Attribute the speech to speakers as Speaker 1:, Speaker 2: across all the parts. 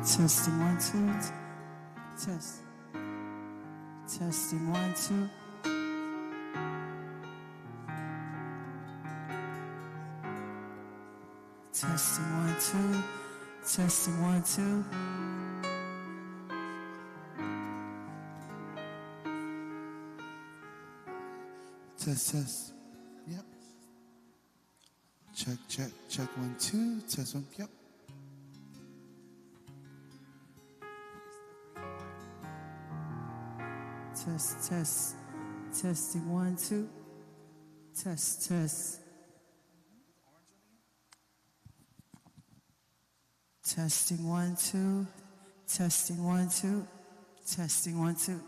Speaker 1: Testing 1 2. Test. Testing 1 2. Testing 1 2. Testing 1 2.
Speaker 2: Test. Yep. Check 1 2. Test 1. Yep.
Speaker 1: Test. Testing 1 2. Test. Testing 1 2. Testing 1 2. Testing 1 2.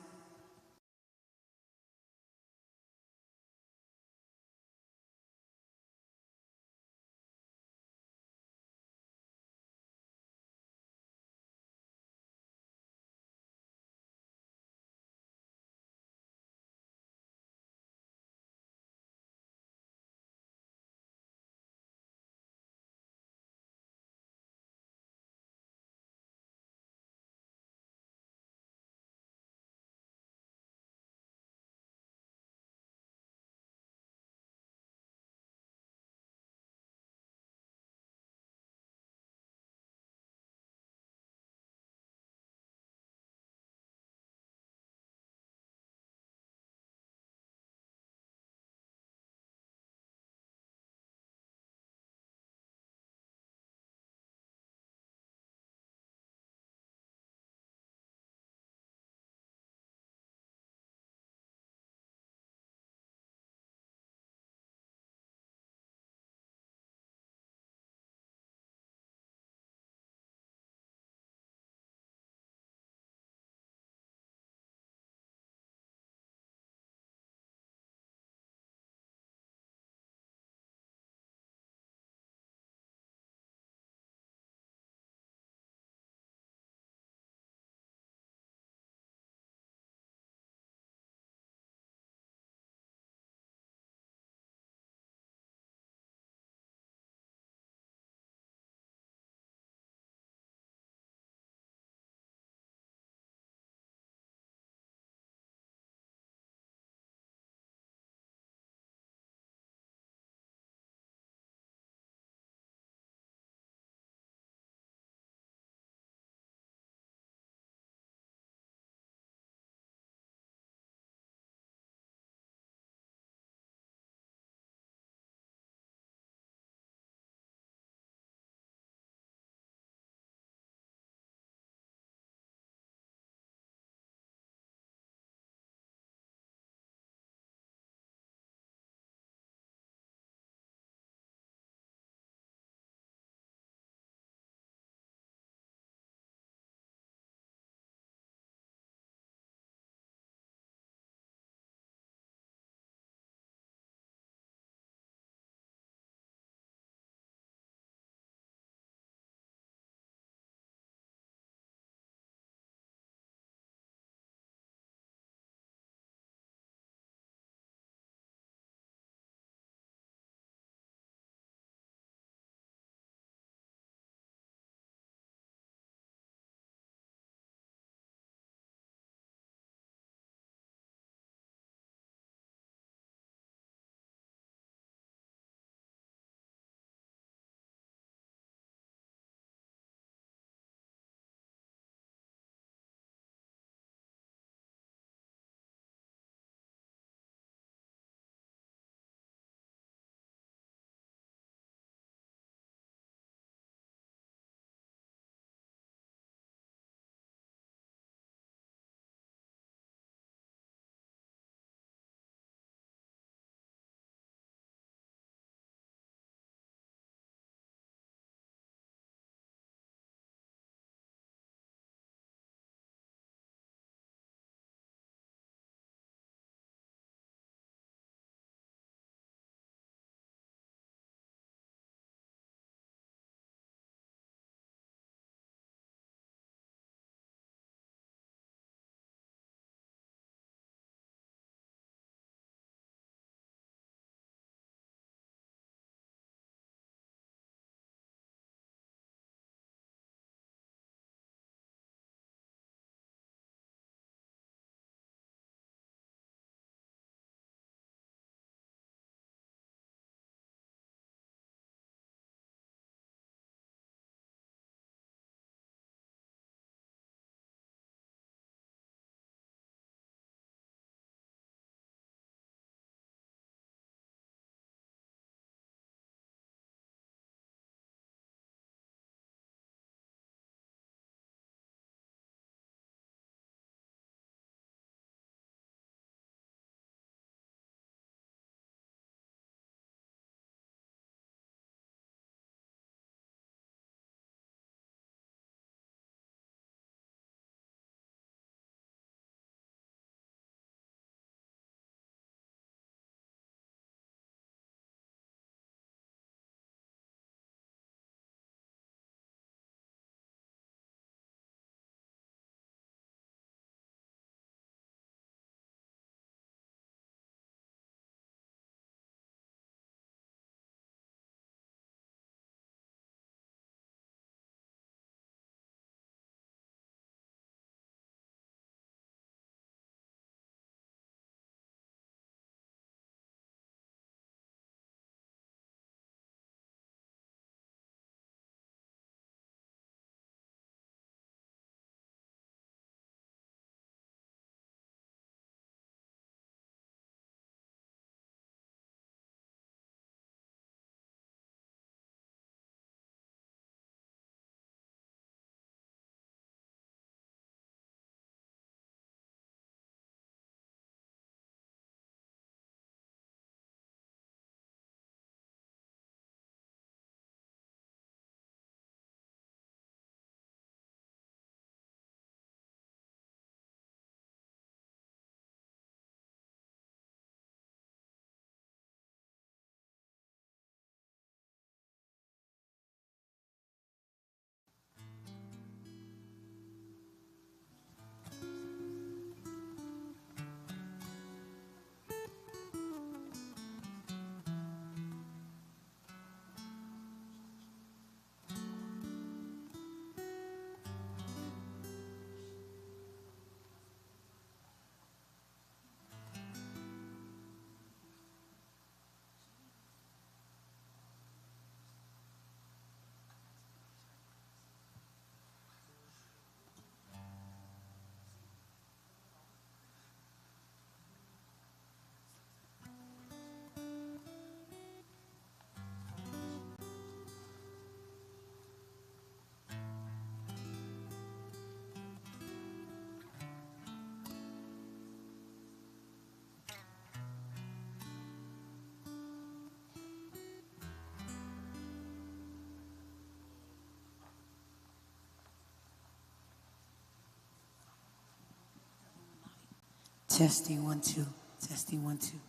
Speaker 1: Testing 1 2. Testing 1 2.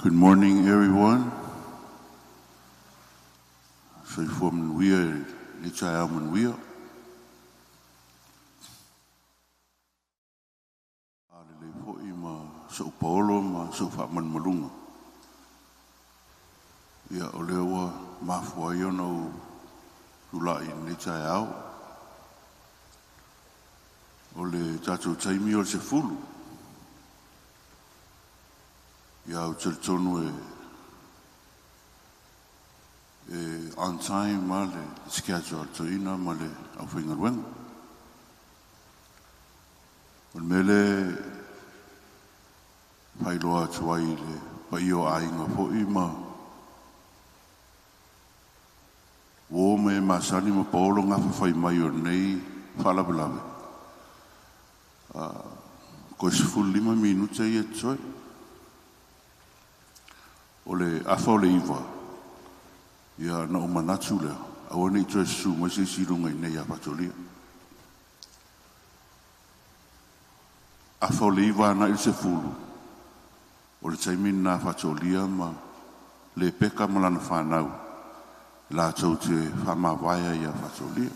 Speaker 3: Good morning, everyone. So from we are Lichayam we are. Ale po ima so Paulo ma so Faman Malunga. Ia olewa mafua yono tulai Lichayau. Ole tatu taimi o se fulu. Ia o tonu on time male schedule to ina male au finga wen. O mele pai loa tuai le pai o ainga po ima. O me masani mo polo ngafa fai mai o nei falabelawe. Ko se fu 5 minuta ia tsoi. Ole afa ole iwa. Ia na o manatu lea. Awane i tue su mo se sirunga i nei a patolia. A fauleiva na il se fulu. O le taimin na patolia ma le peka malana whanau. La tau te whamawaya i a patolia.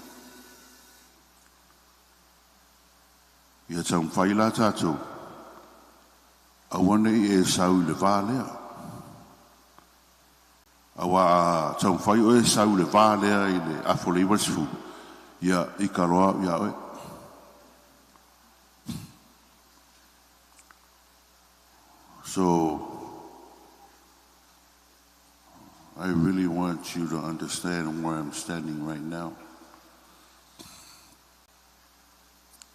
Speaker 3: Ia tau mwhai la tātou. Awane i e sau le vālea. Awa tau mwhai o e sau le vālea i le afoleiva sifu. Ia i karoa ia oe. So, I really want you to understand where I'm standing right now.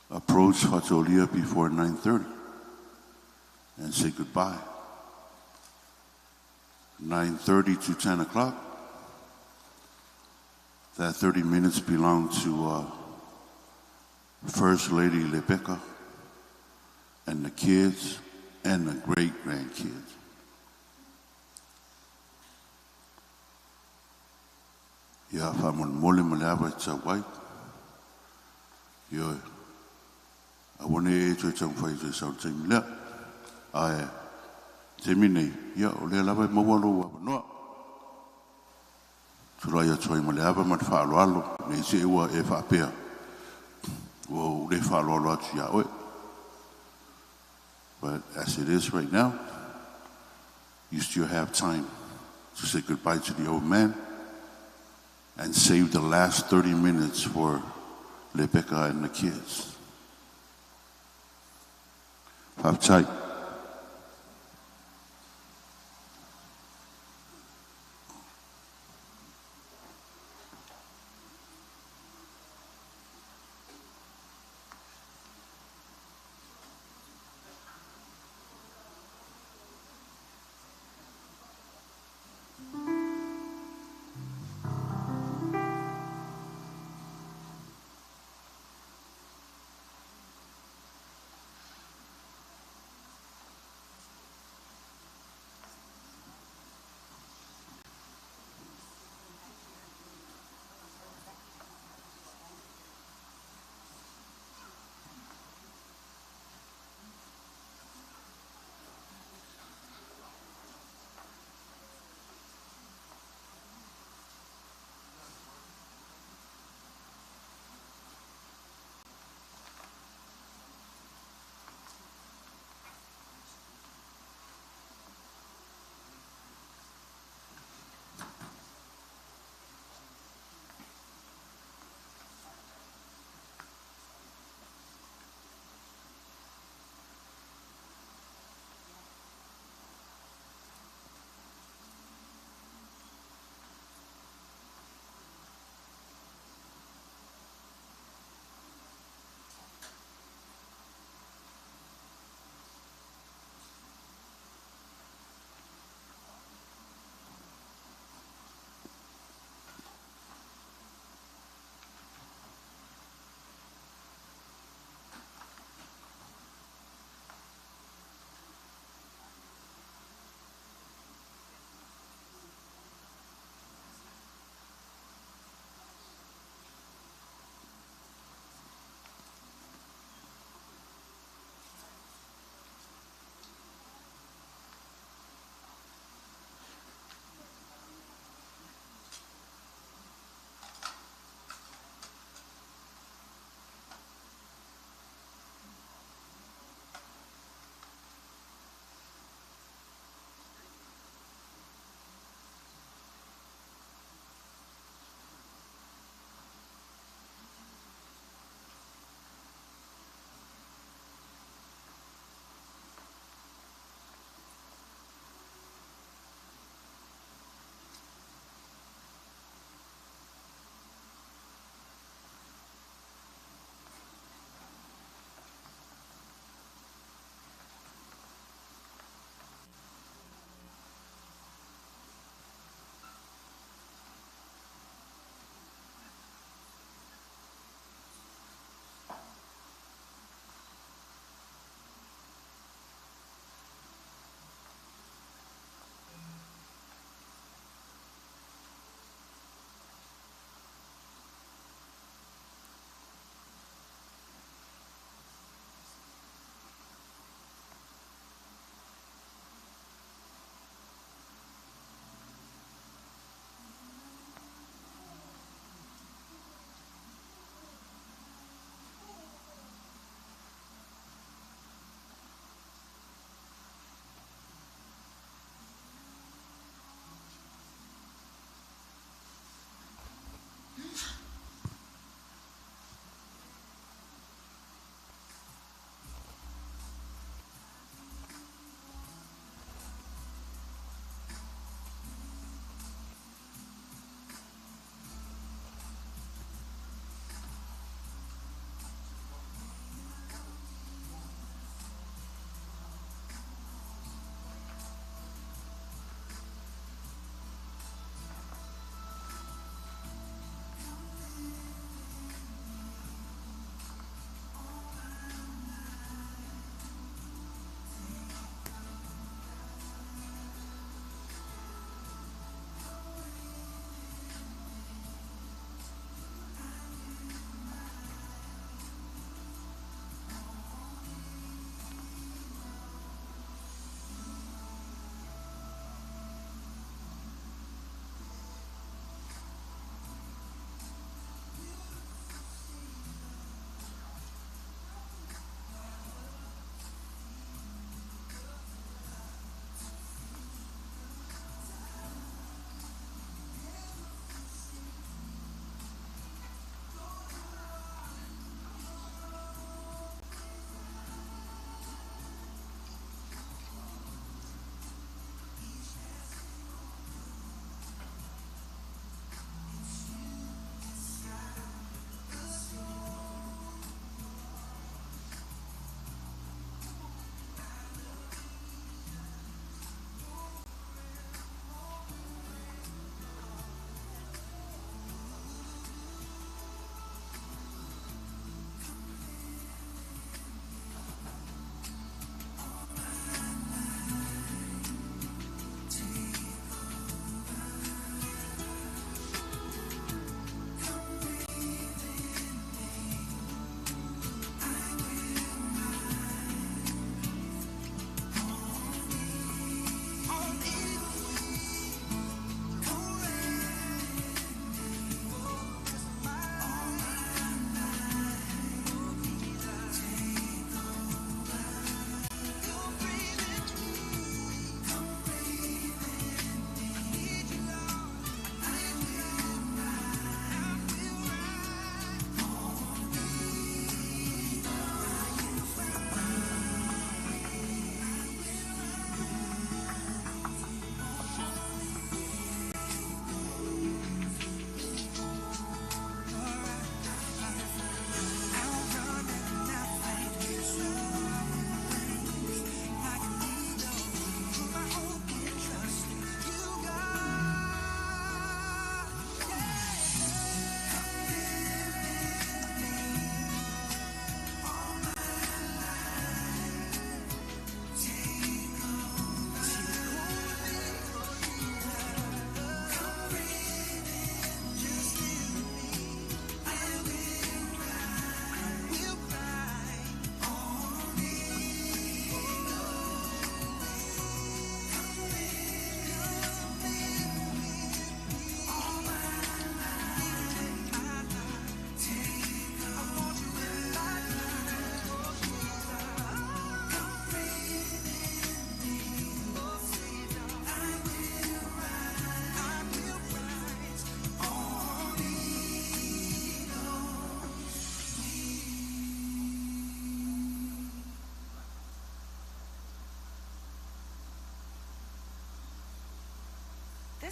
Speaker 3: Approach Fatolia before 9:30 and say goodbye. 9:30 to 10 o'clock. That 30 minutes belong to First Lady Rebecca and the kids and the great-grandkids. Ia whamon mole mole awa tsa wai. Ia awane e tue tau whai tue sau taimi lea. Ae, taimi nei, ia o lea lawa e mawalo awa noa. Tura ia tuai mole awa mat whaalo alo, nei se ewa e whaapea. O le whaalo alo atu ia oe. But as it is right now, you still have time to say goodbye to the old man and save the last 30 minutes for Rebecca and the kids. Have tight.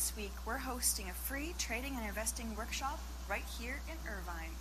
Speaker 4: This week, we're hosting a free trading and investing workshop right here in Irvine.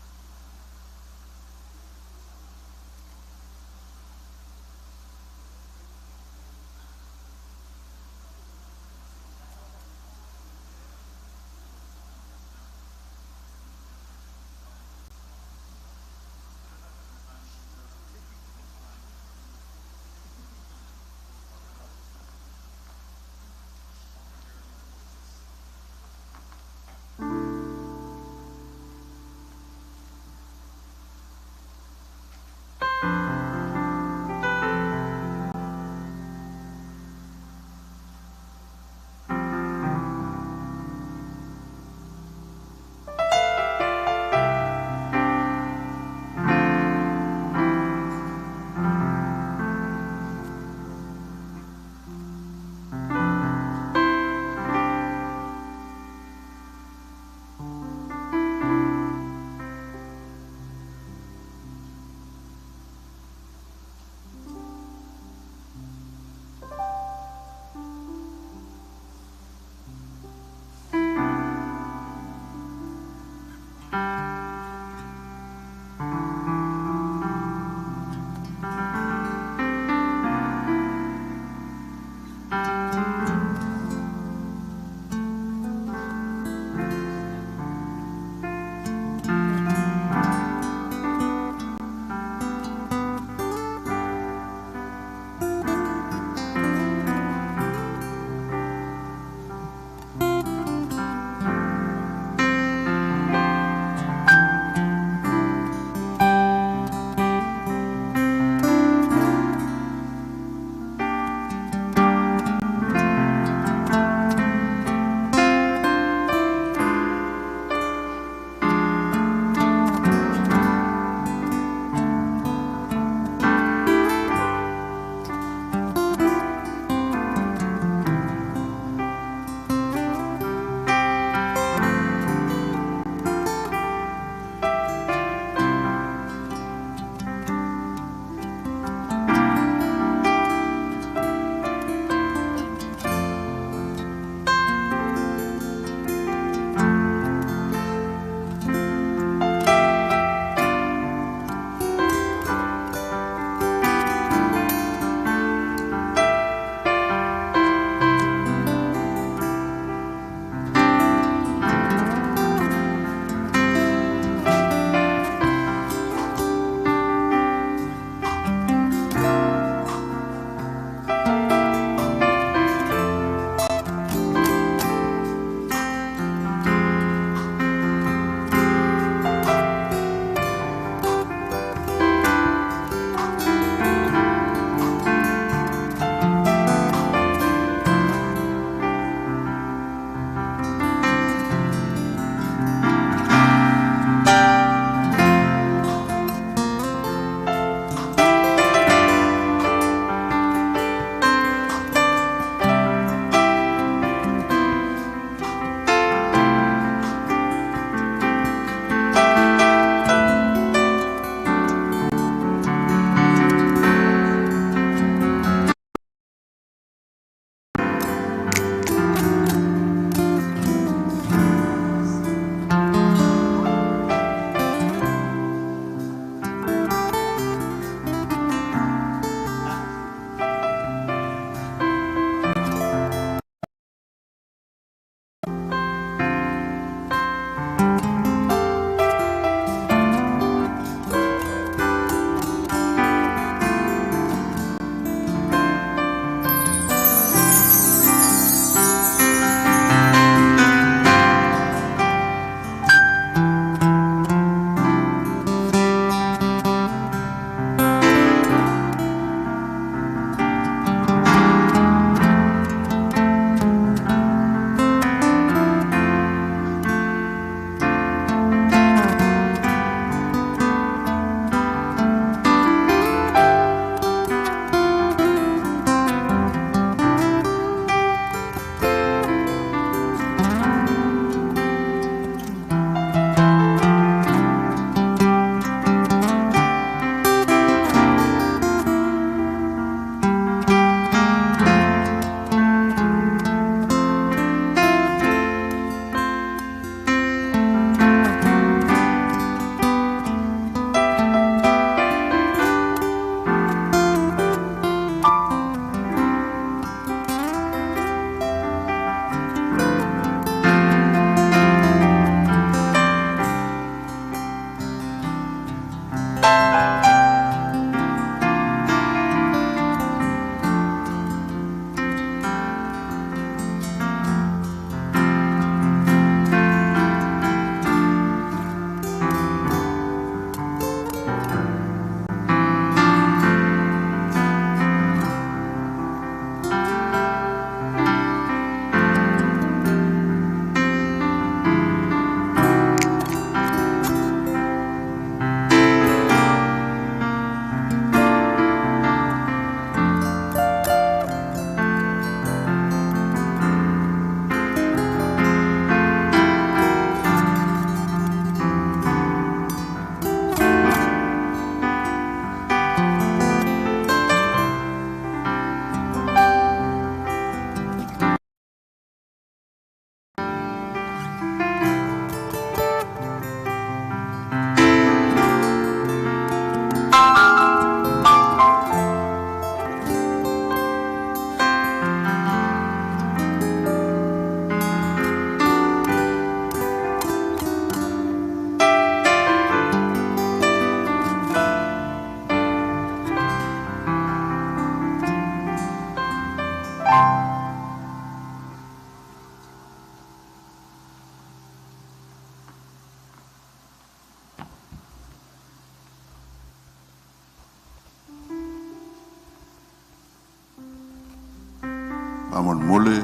Speaker 3: Amon mole,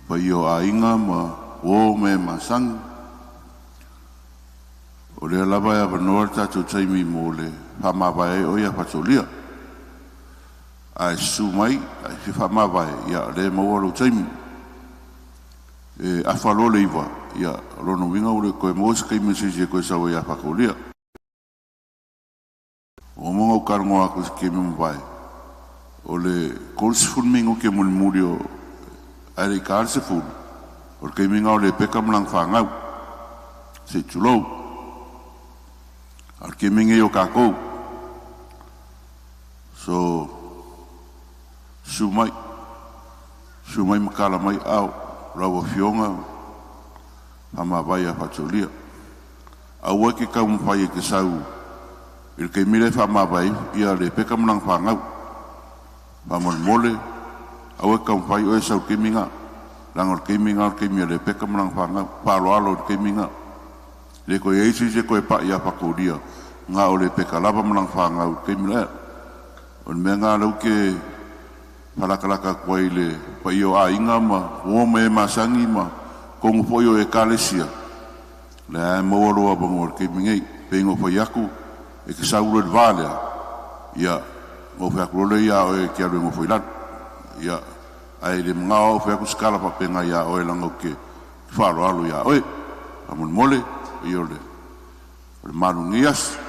Speaker 3: pa io a inga ma o me masang. O le alaba ya vanor tatou taimi mole, pa mawai o ia patolia. Ai sumai, ai fifa mawai, ia le mawalo taimi. A whalo le iwa, ia rono winga ure koe mos kei mesisi e koe sawa ia whakolia. O monga o karango ako si kemi mawai. O le kolsi fulmingo ke muli muri o aere i kaarse fulu. O le kemi ngau le peka mlang whangau. Se tulou. Al kemi nge o kakou. So, sumai. Sumai makala mai au. Rawa fionga. Hama vai a patolia. Aua ke kau mwhai e ke sau. Il kemi le whama vai. Ia le peka mlang whangau. Pamon mole, awe kau whai oe sau keminga. Langor keminga o kemia le peka mlang whanga, palo alo o keminga. Le koe eisi se koe pa ia pakuria, ngā o le peka lava mlang whanga o kemia. O mea ngā lau ke parakalaka koe le pa io a inga ma, o me masangi ma, kongu po io e kalesia. Le a mawaro a bango o kemingei, pengo pa iaku, e ke sauro e valea. Ia, o fe akulole ia o e kia rengo foi lan. Ia, ai le mga o fe akuskala pa penga ia o e lango ke whalo alo ia oe. Amon mole, i o le marungias.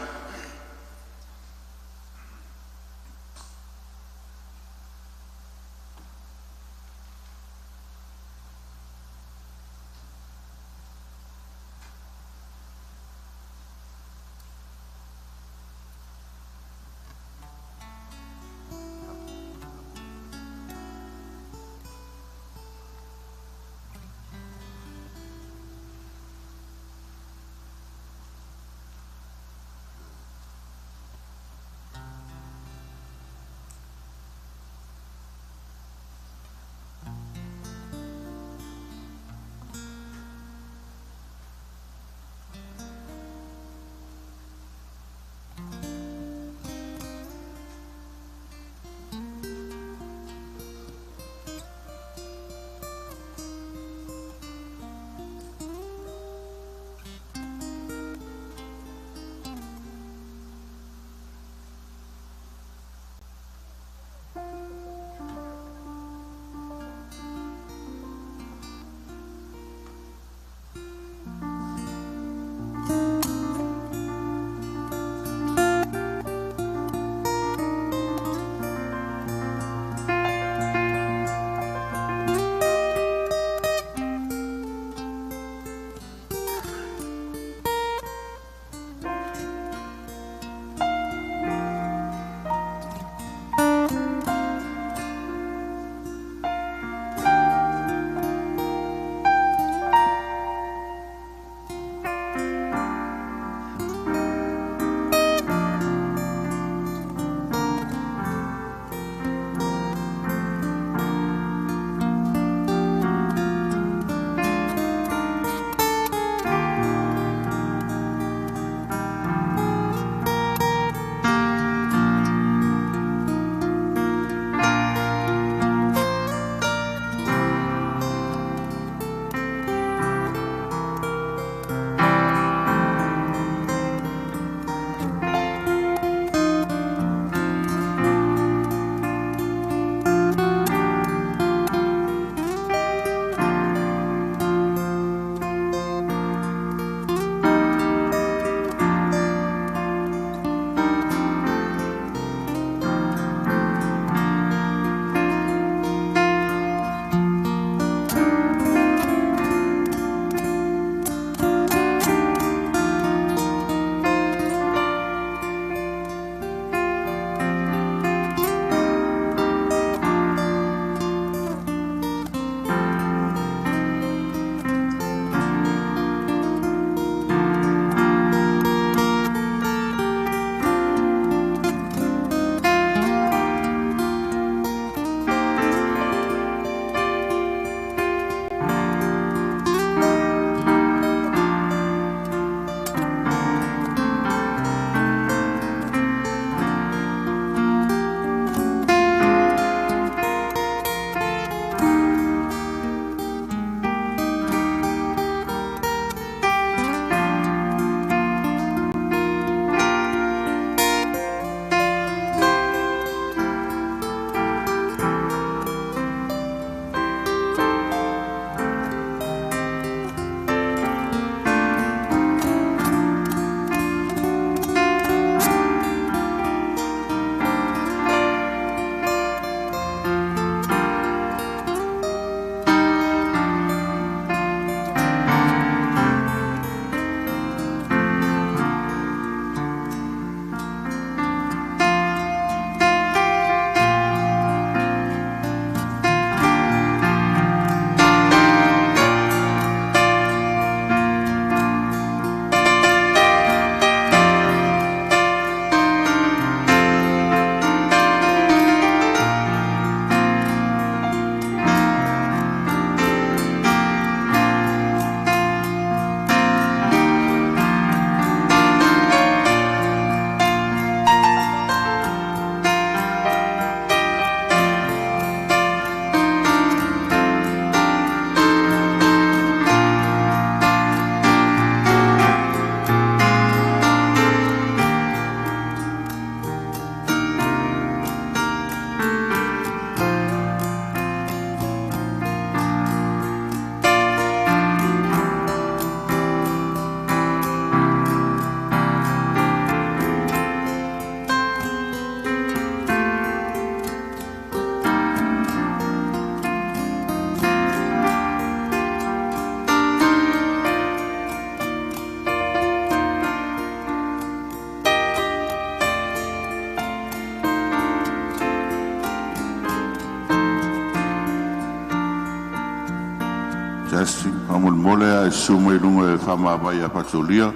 Speaker 3: Testing. Amul mole a suma ilunga e whamawai a patolia.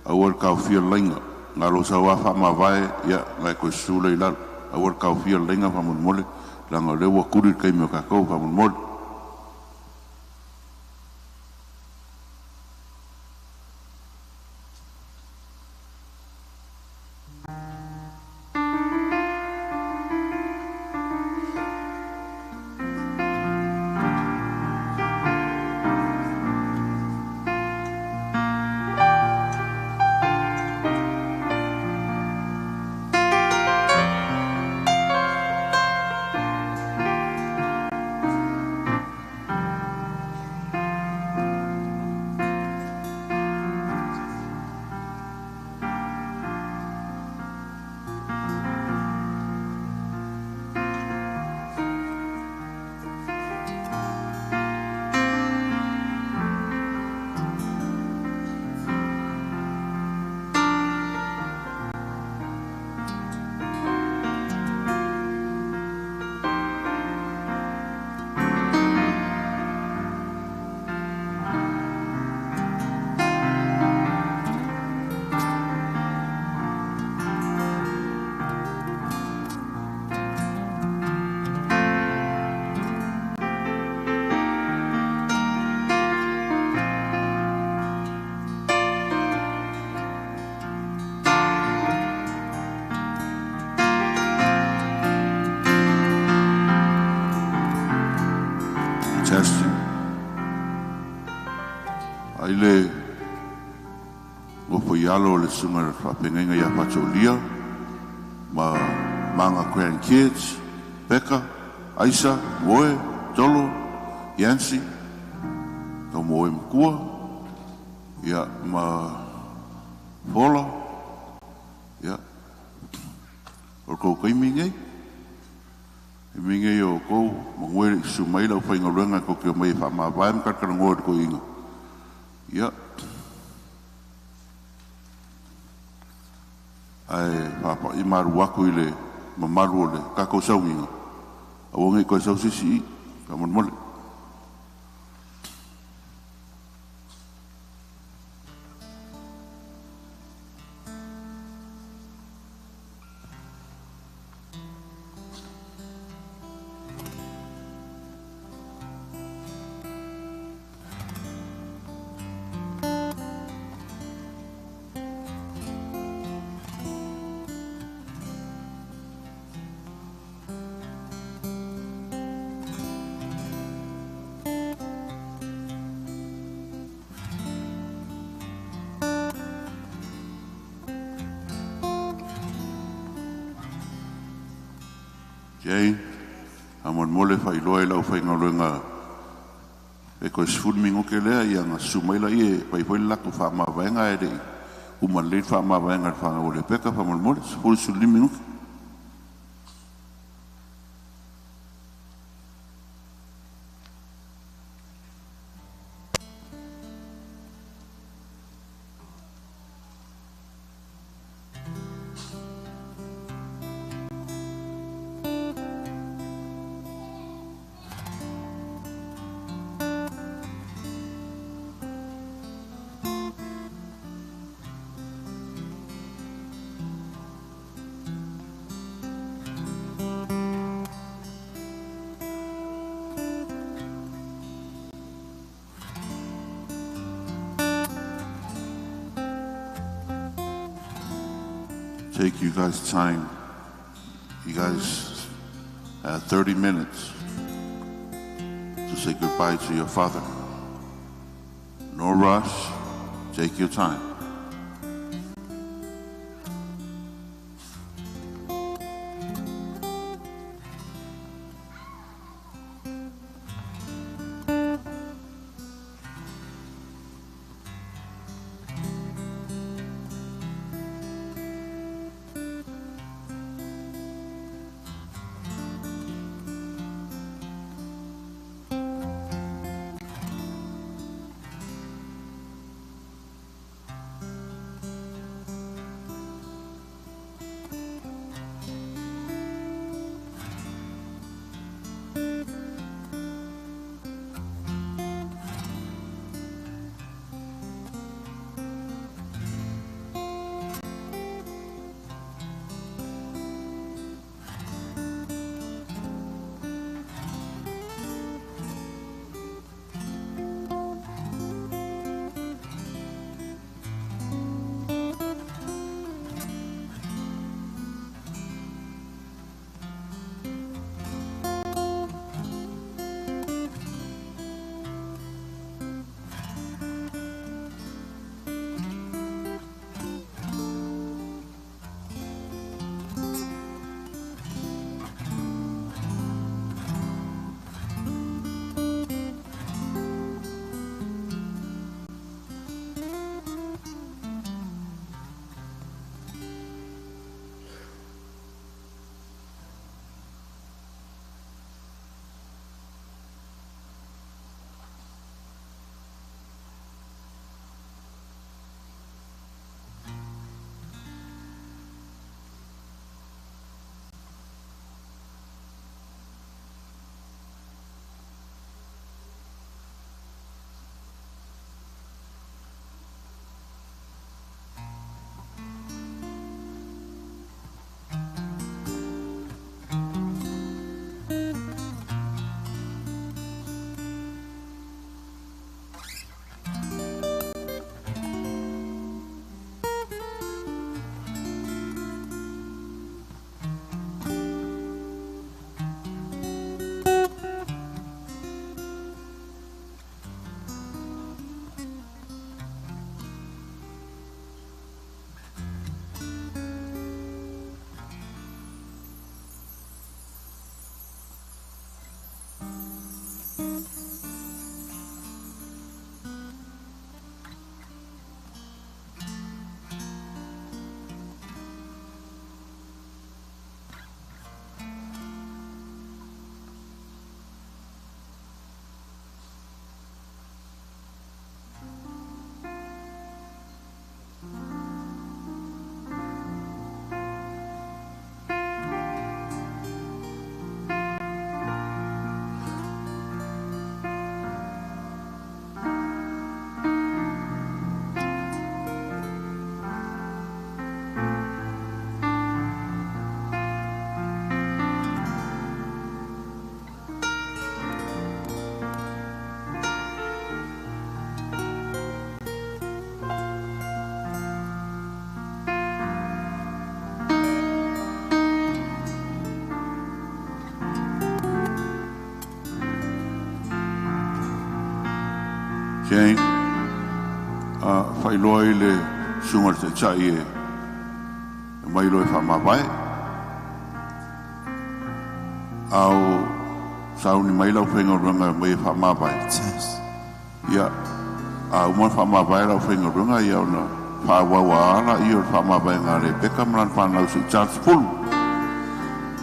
Speaker 3: Awal kau fia lainga. Ngalo sawa whamawai ia ngai koe sula i lalo. Awal kau fia lainga whamul mole. Langa lewa kuri kai meo kakou whamul mole. Testing. Aile ngopo yalo le sunga whapengenga ia patolia. Ma manga grandkids. Becca, Aisa, Moe, Dolo, Yancy. Ka Moe Mkua. Ia ma Fola. Ia. O kou kaimingei. Minge o ko mangwe sumai la fa ngolanga ko ke mai fa ma ba ka ka ngod ko inga ya ai papa i maru wa ko ile ma maru le ka ko sa winga o ngi ko sa si ka mon mol Jane, amon mole fai loe lau fai ngaulenga e koe sifun mingo ke lea ia nga sumaila ie pai fai lako wha ma vaenga e rei uman leit wha ma vaenga wha ngau le peka wha mon mole sifun suli mingo ke. Take you guys time. You guys have 30 minutes to say goodbye to your father. No rush. Take your time. Kei, whailoa I le sunga te chai e mailo e whamawai. Au sauni mailau whenga runga mai e whamawai. Ia, umar whamawai lau whenga runga I au na whawawa ana I o whamawai ngā re peka mran whanau si Charles Pulu.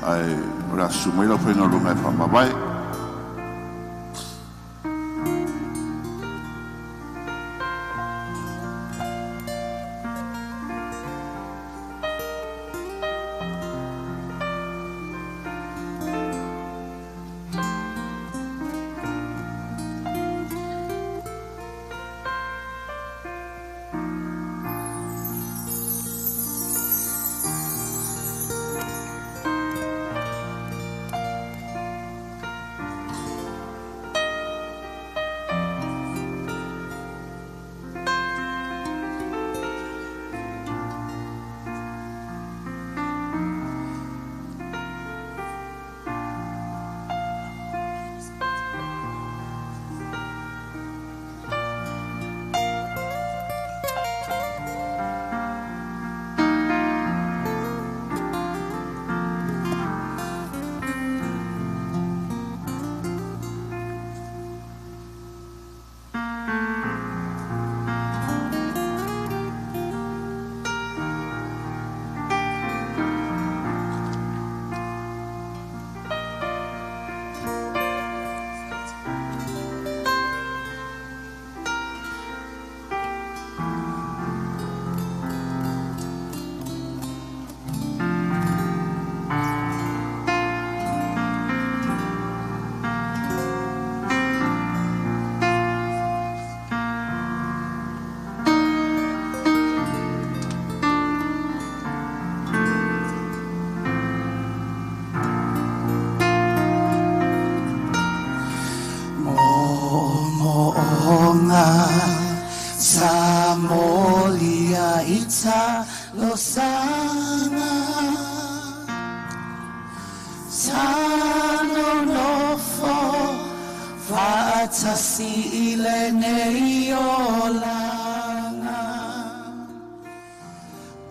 Speaker 3: Ai, rasu mailau whenga runga e whamawai.
Speaker 1: Samolia ita losana Sano nofo Fatasi ilene iolanga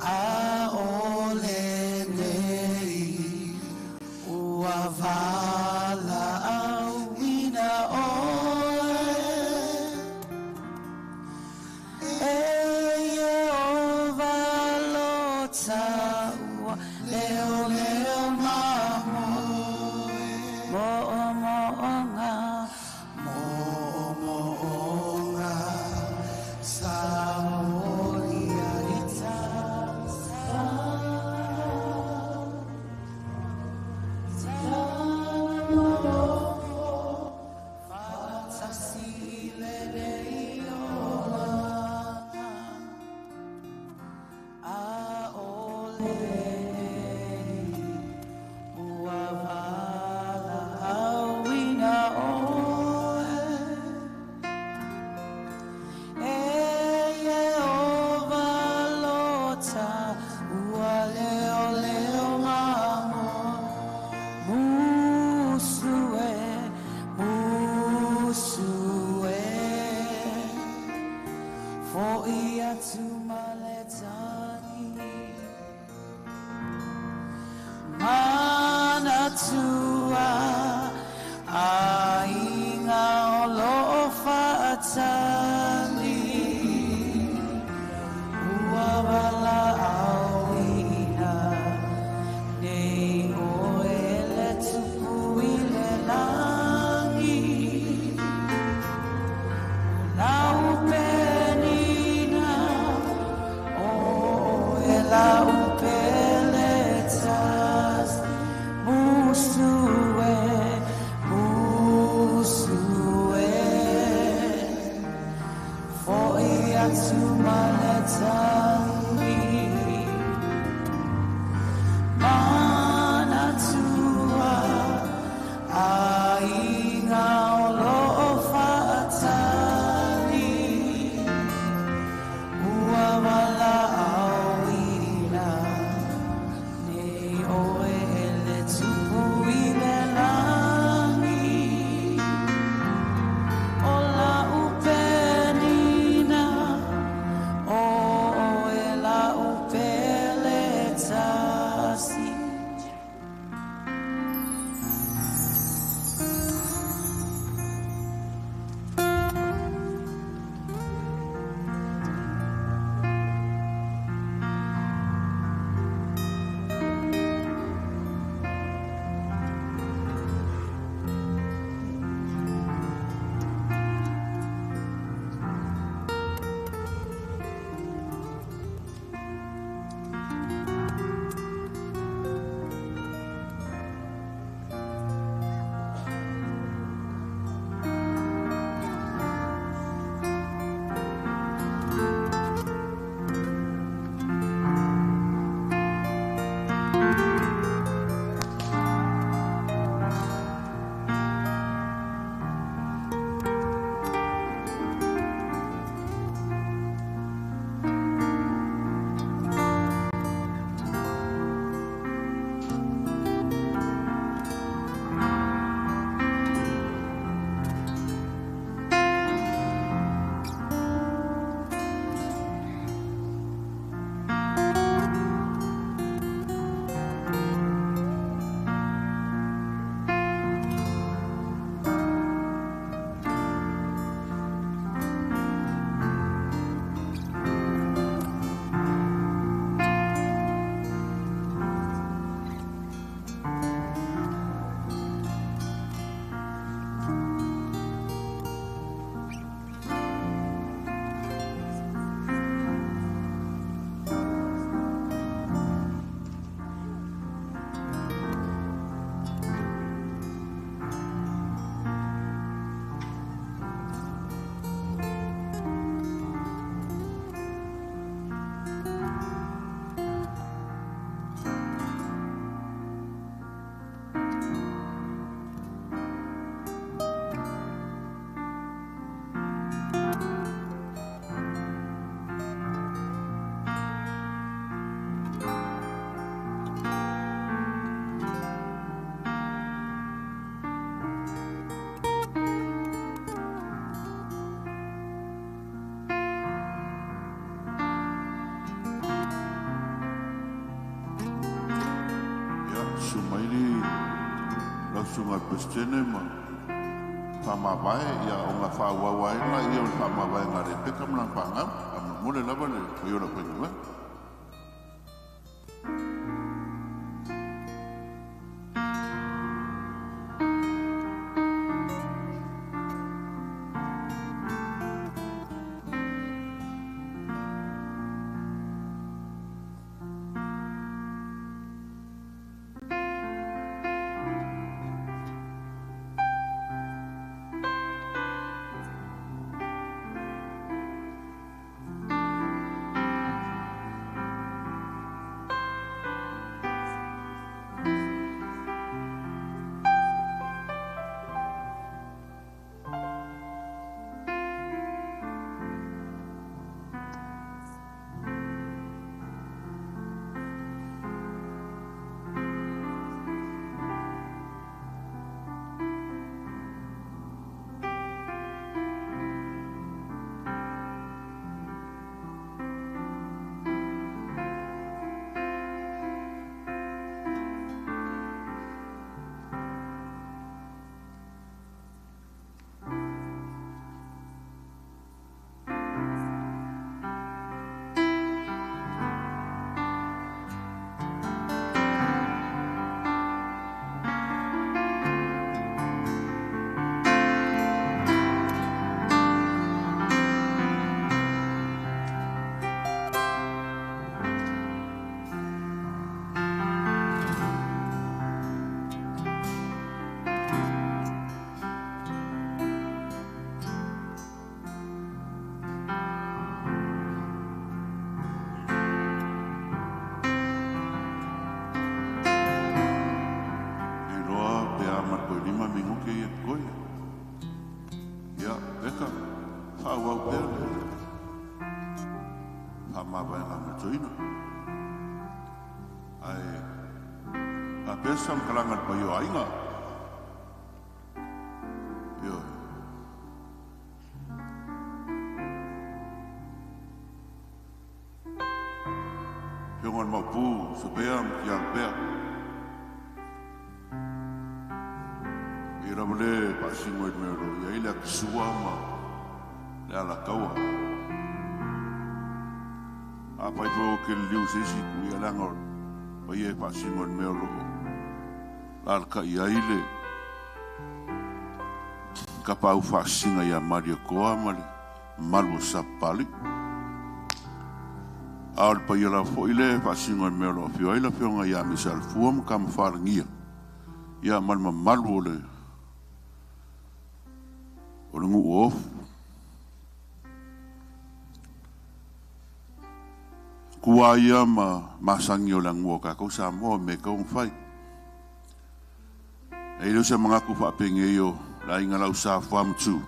Speaker 1: Aolenei Uavala awina
Speaker 3: sunga pestene ma Tama vai ia o ngā whāwawa e la ia o Tama vai ngā re peka mlang pāngam a mule lava le o iora pengu e. Sam kalangan payo ainga. Yo. Jongan mapu sebeam yang beak. Ira mole pasingoi mero ya ila suama le ala kawa. Apa itu ke liu sisi ku ya langor. Paye pasingoi mero. Alka iaile kapau fasinga ya Mario Koa male malu sapali al pa yala foile fasinga melo fioila fionga ya misal fuam kam farngia ya malma malu le orungu of kuaya masangyo lang woka ko sa mo me kong fight. E ilo se mangaku whapenge io la inga lau sa whamtu.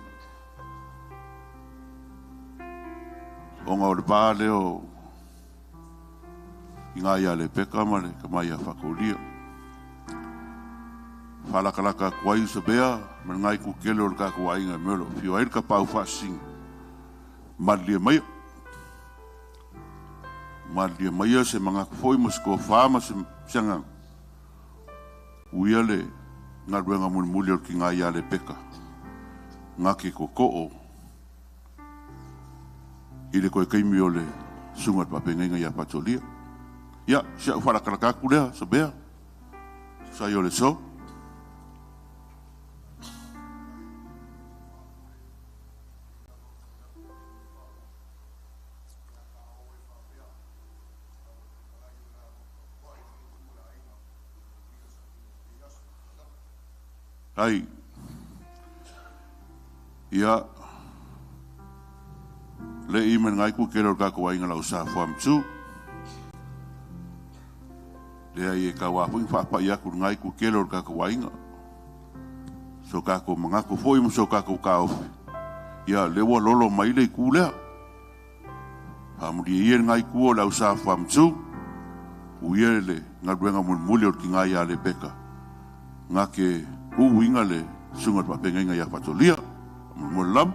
Speaker 3: O ngā ore pāle o inga ia le peka mare ka mai a whakolia. Whalakalaka kuai sa bea man ngai ku kele o ka kuai inga melo. Fio air ka pau whasing. Madlia mai. Madlia mai se mangaku foi musko whama se siangang. Uiale ngā ruenga muli o ki ngā ia le peka. Ngā ki ko ko'o. I le koe keimi o le sungat papenga inga ia patolia. Ia, sia wharakarakaku lea, sa bea. Sa i o le so. Ai, ia, le imen ngai ku kero kako ainga lau sa whamtu. Le ai e ka wapuing whapa ia ku ngai ku kero kako ainga. So kako mangako foi mo so kako ka ofi. Ia, le wa lolo mai le ku lea. Hamuri ia ngai ku o lau sa whamtu. Uia le ngaruenga muli o ki ngai a le peka. Ngake uinga le sungat papenga inga ia patolia mulam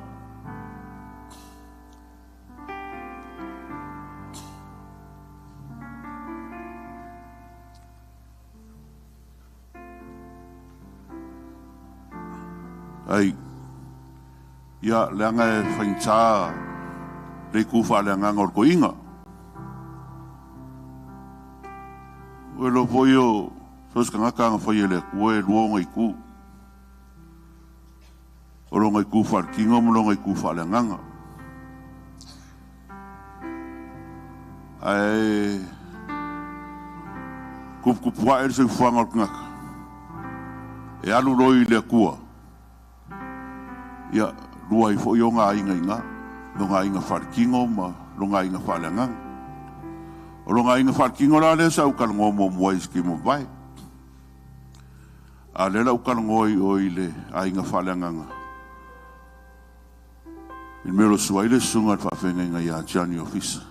Speaker 3: Ai, ia leanga e whaintā le kuwha leanga ngor ko inga. Ue lo poi o sos ka ngaka nga whai ele kue luo ngai ku. O lo ngai ku wharkingo mo lo ngai ku wha leanga. Ai, kupua e se fuanga o ngaka. E alu roi le kua. Ia, lua i fo i o ngā inga inga. No ngā inga wharkingo ma lo ngā inga wha leanga. O lo ngā inga wharkingo la le sa ukalango mo muais ki mo vai. A le la ukalango o i le a inga wha leanga. Il mero suaile sunga at whawhenga inga ia Gianni Officer.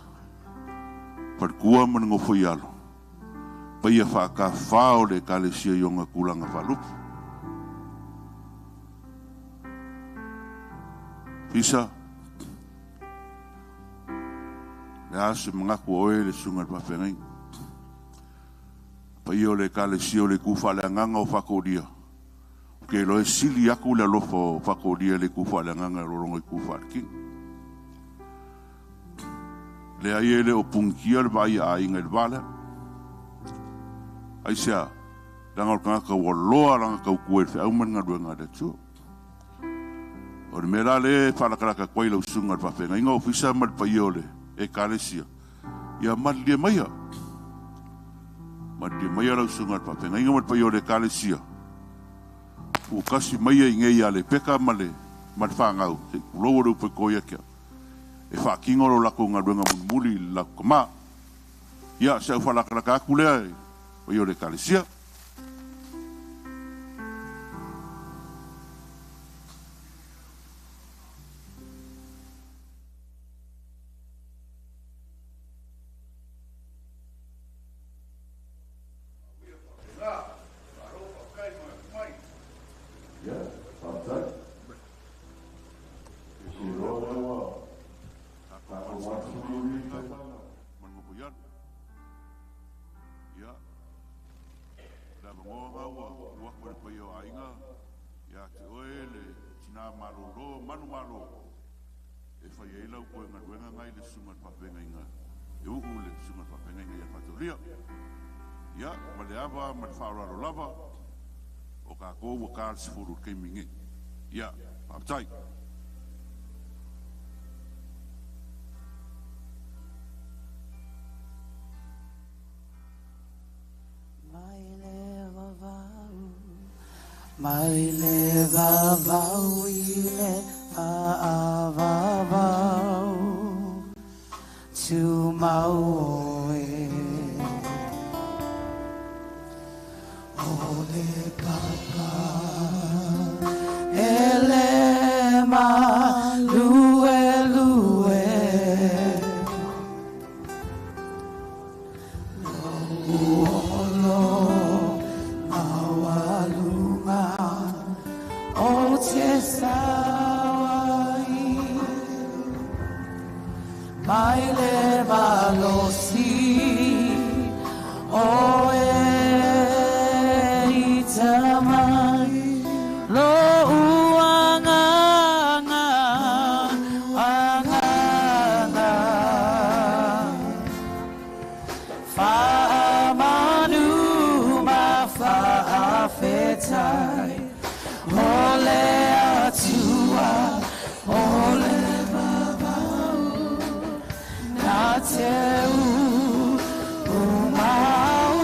Speaker 3: Parkua man ngofo i alo. Pa ia whaka whao le kalesia i o ngā kulanga whalupu. Fisa. Le ase mangaku oe le sunga at whawhenga inga. Pa ia o le kalesia o le kuwhaleanganga o whakodia. Ke loe sili aku le lofo whakodia le kuwhaleanganga rorongo i kuwharkinga. Le aiele o punkia le vai a inga le vale. Ai sea, langa o kanga kau loa langa kau kue fe au man ngadua ngada tu. O le mera le whalakaraka kwai lau sunga le whawhenga. Inga ofisa mat pa iole e kalesia. Ia malia maia. Malia maia lau sunga le whawhenga. Inga mat pa iole e kalesia. O kasi maia inge ia le peka male. Mat whangau. Te kuloa rau pe koia kia. E whakingoro lako ngā runga munumuli lako kama. Ia, se au whalakaraka aku lea e. O iore kalesia. Tama Malōlō Manumalo. E whai e lau koe ngā ruenga ngai le sunga whawhenga inga. E uhu le sunga whawhenga inga ia whatoria. Ia, ma le awa, ma le whaoraro lava. O ka kōua kār sifuru keimingi. Ia, pāptai.
Speaker 1: Mai le vavau I le vavau tu mau e o le papa ele ma lue lue lo Mai le malosi o I Tama Malōlō Famanu ma fa'afetai ole atua ole Teu umau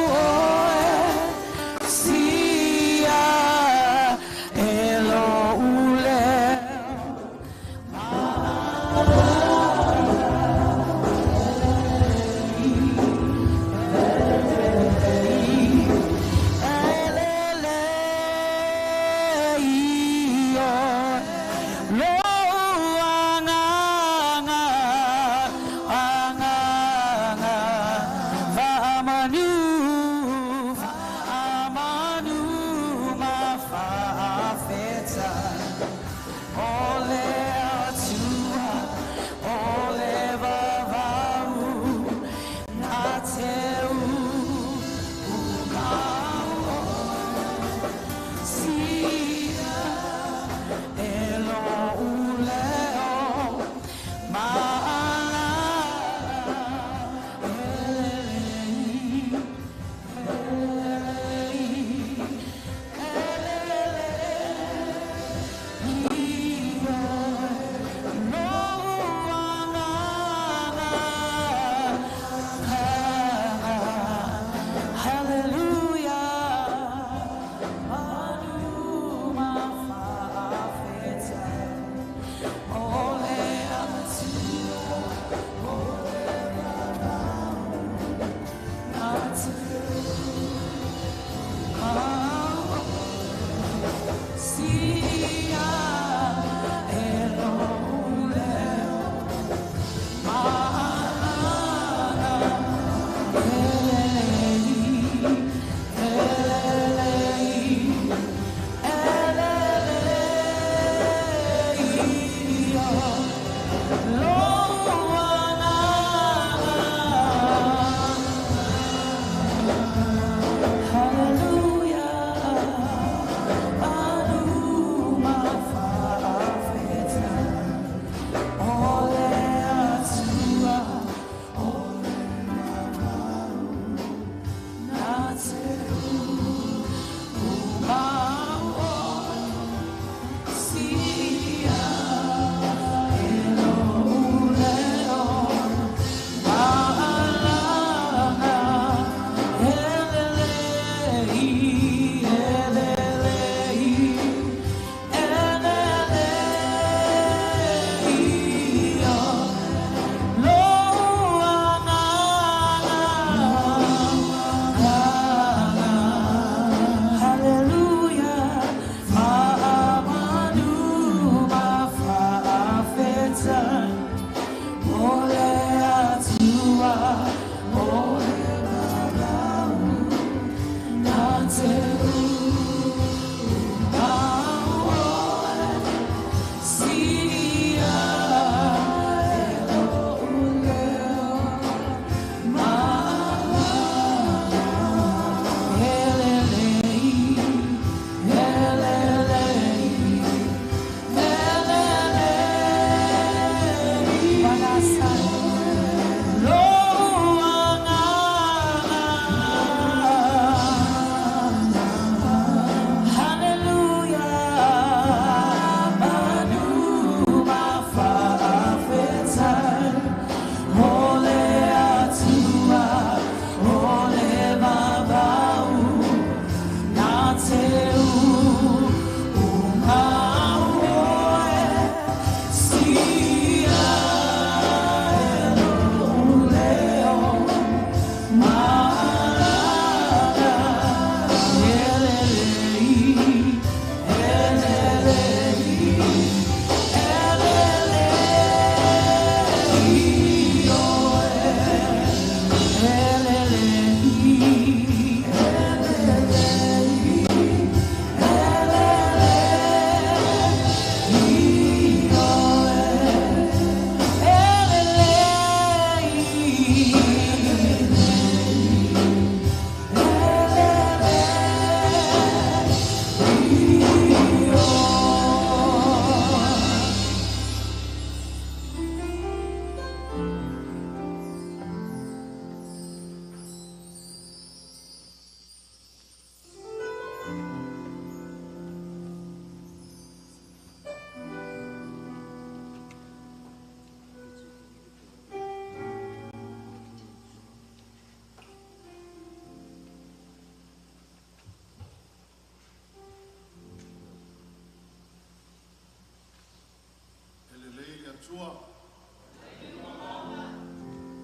Speaker 5: tua.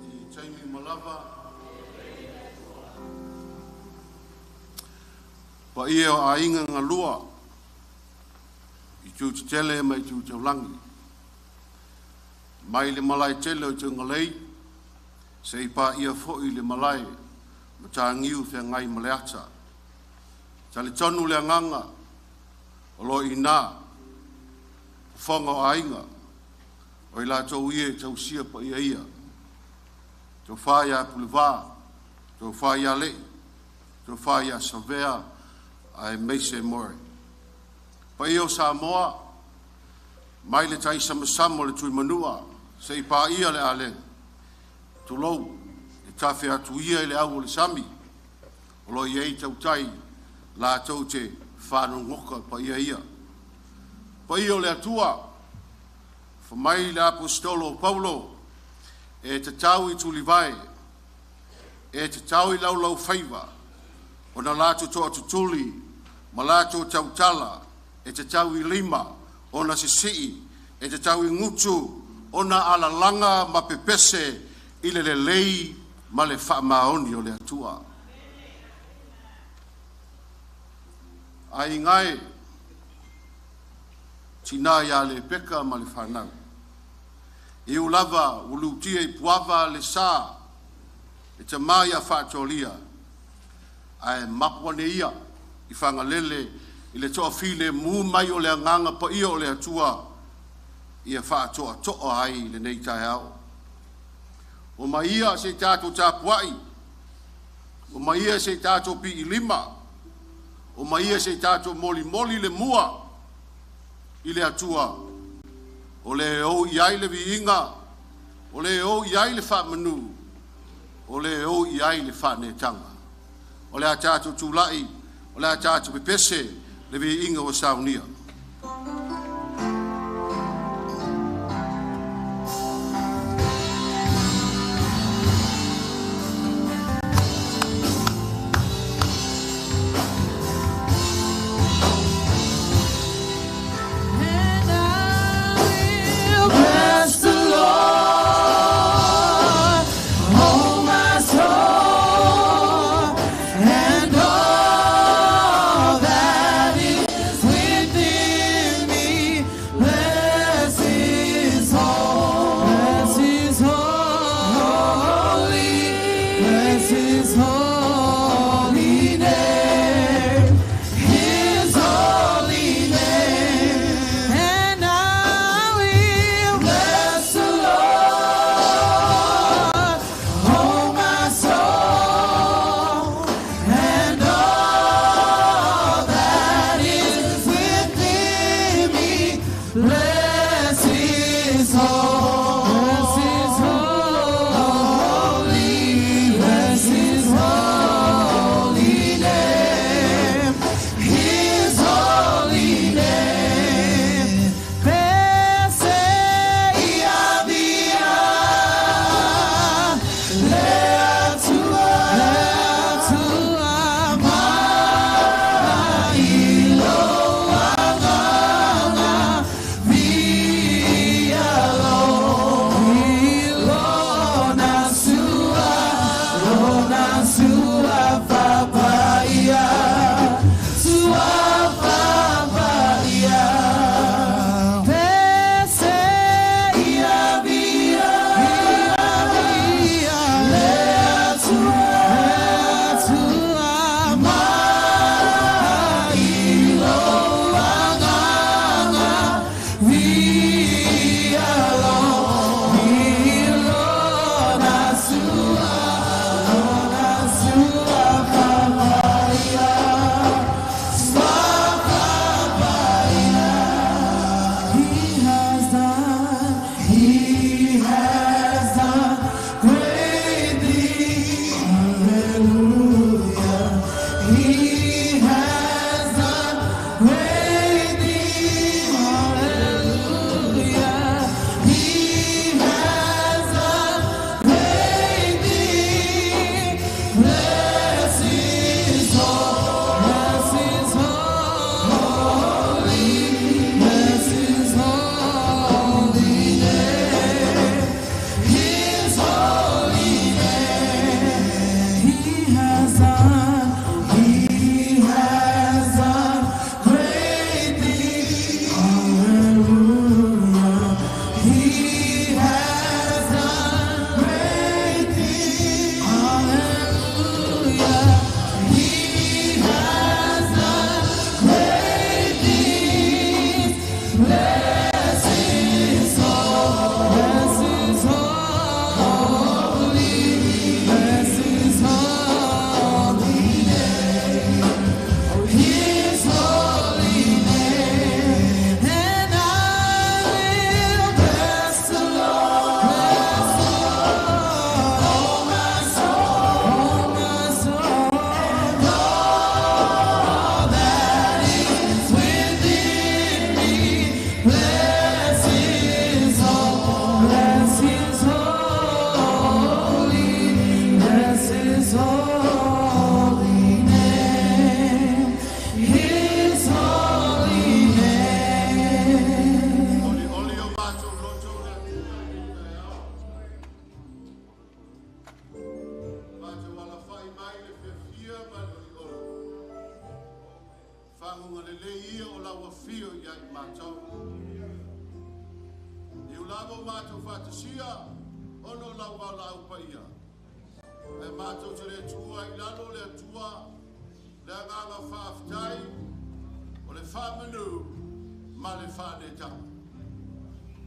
Speaker 5: Ti taimi malava. Pa ia o a inga ngā lua. I tū te tele mai tū te ulangi. Mai le malai tele o te ngalei. Se i pa ia fo i le malai. Ma tā ngiu te ngai maleata. Ta le tonu le nganga. O lo i nā. Whanga o ainga. O i la tau ie tau sia pa ia ia. Tau whaia pulivā. Tau whaia le. Tau whaia savea. Ai meise more. Pa ia o Samoa. Mai le tai samasamo le tui manua. Se i pa ia le ale. Tu lou. E tawhi atu ia le au o le sami. O lo iei tau tai. La tau te whānu ngoka pa ia ia. Pa ia o le atua. Mai le apostolo Paulo. E te tau I tuli vai. E te tau I lau whaiva. O na lato toa tutuli. Ma lato tautala. E te tau I lima. O na sisii. E te tau I ngutu. O na alalanga ma pepese. I le lei ma le whaamaoni o le atua. Ai ngai. Tina ia le peka ma le whanau. I ulava, ulutia I puava le sā. E te mai a whaatolia. Ai mapuane ia. I whangalele. I le toa file mu mai o le anganga pa ia o le atua. Ia whaatoa toa hai le nei tai au. O mai ia se tātou tāpuai. O mai ia se tātou pi I lima. O mai ia se tātou moli moli le mua. I le atua. O le o iai le viinga. O le o iai le whamanu. O le o iai le whanetanga. O le a tātou tūlai. O le a tātou pepese le viinga o saunia.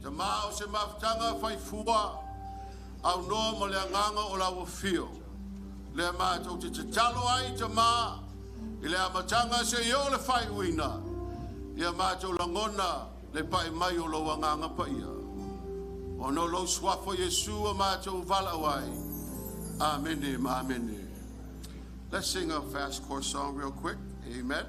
Speaker 5: Tama o se maftanga fai fua au no mo le nganga o la fio le ma to te talo ai tama ile amatanga se yo le fai wina ia ma to langona le pai mai o lo nganga pa ia o no lo swafo Yesu ma to vala wai amen amen. Let's sing a fast chorus song real quick. Amen.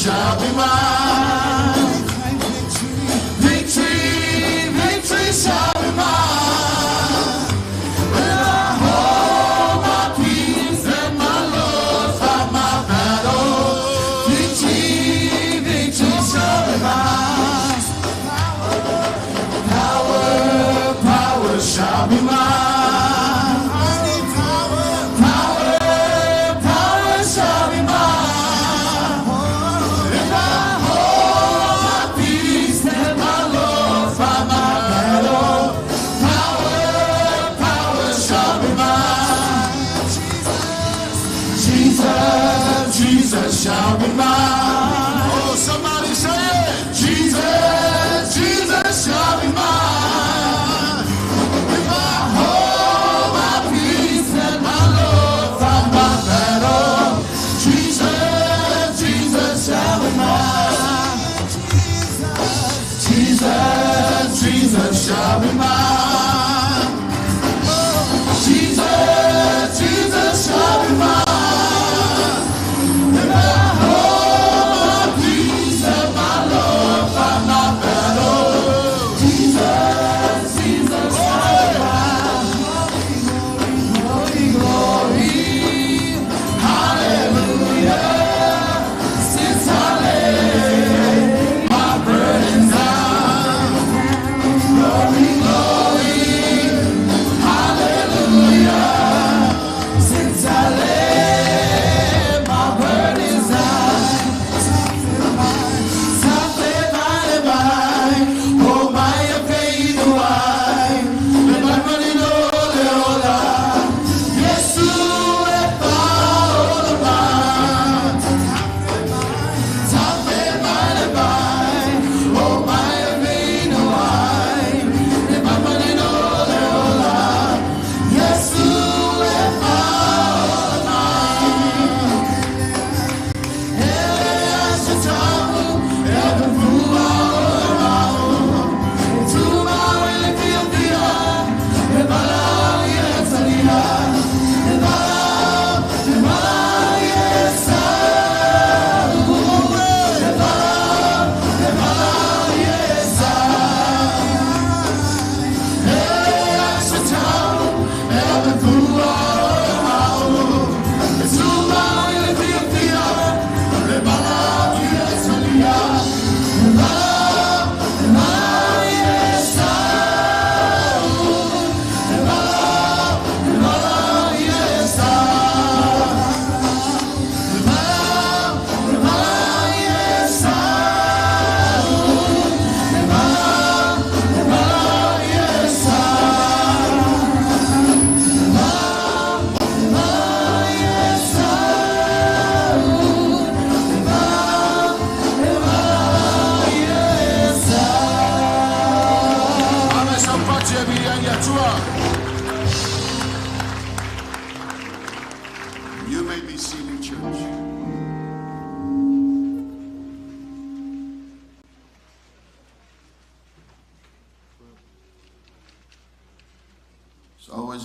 Speaker 6: Shall be mine. Victory, victory shall be mine. When I hold my peace and my Lord fight my battle. Victory, victory shall be mine. Power, power shall be mine. Shall be mine. Oh, somebody say it. Jesus, Jesus shall be mine. If I hold my peace and my Lord fight my battle, Jesus, Jesus shall be mine. Jesus, Jesus shall be mine. Jesus, Jesus shall be mine.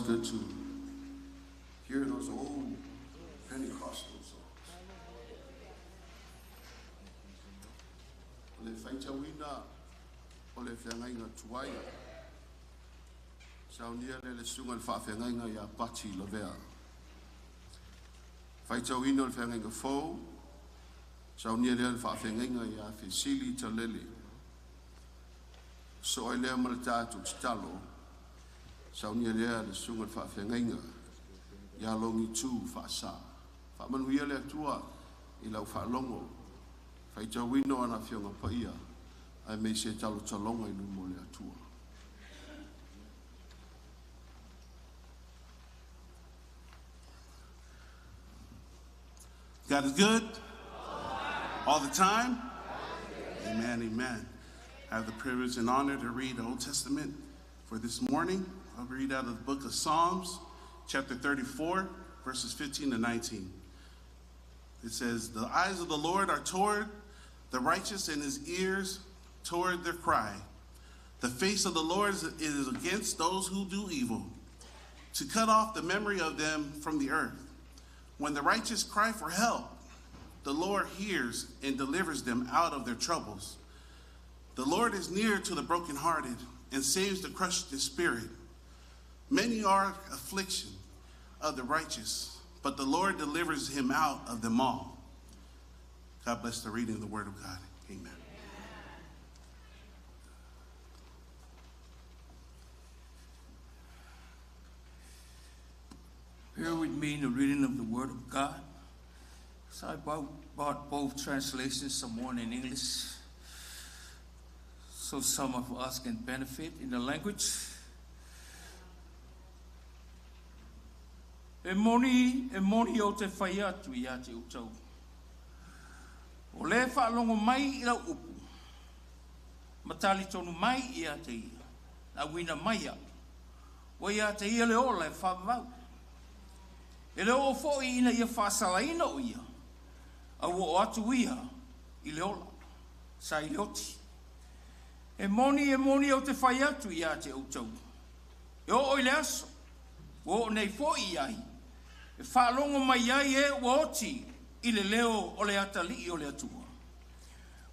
Speaker 5: good to hear those old Pentecostal songs. Le whaitawina o le whengainga tuaia. Saunia le sunga le whawhengainga ia pati la vea. Whaitawina le whengainga fau. Saunia le whawhengainga ia whesili ta lele. So ai lea maratatu titalo. Saunia lea le sunga le whawhengainga. Ia longi tū whaasa. Whamanuia lea tua i lau whaalongo. Whaitawino ana whionga paia. Ai mei se talo talonga i lumo lea tua.
Speaker 7: God is good all the time. Amen, amen. I have the privilege and honor to read the Old Testament for this morning. I'll read out of the book of Psalms, chapter 34, verses 15 to 19. It says, "The eyes of the Lord are toward the righteous and his ears toward their cry. The face of the Lord is against those who do evil, to cut off the memory of them from the earth. When the righteous cry for help, the Lord hears and delivers them out of their troubles. The Lord is near to the brokenhearted and saves the crushed in spirit. Many are affliction of the righteous, but the Lord delivers him out of them all." God bless the reading of the word of God. Amen.
Speaker 8: Bear with me in the reading of the Word of God. So I bought both translations, some one in English, so some of us can benefit in the language. E moni o te whai atu I a te utau. O le whaalongo mai I la upu. Matali tonu mai I a te ia. Na wina mai au. Wa I a te ia le ola e whamau. E leo o fo'i ina ia whaasalaina o ia. A o atu ia I le ola. Sa I le oti. E moni o te whai atu I a te utau. E o I le aso. O nei fo'i ai. E whaalongo mai ai e o oti I le leo o le atali o le atua.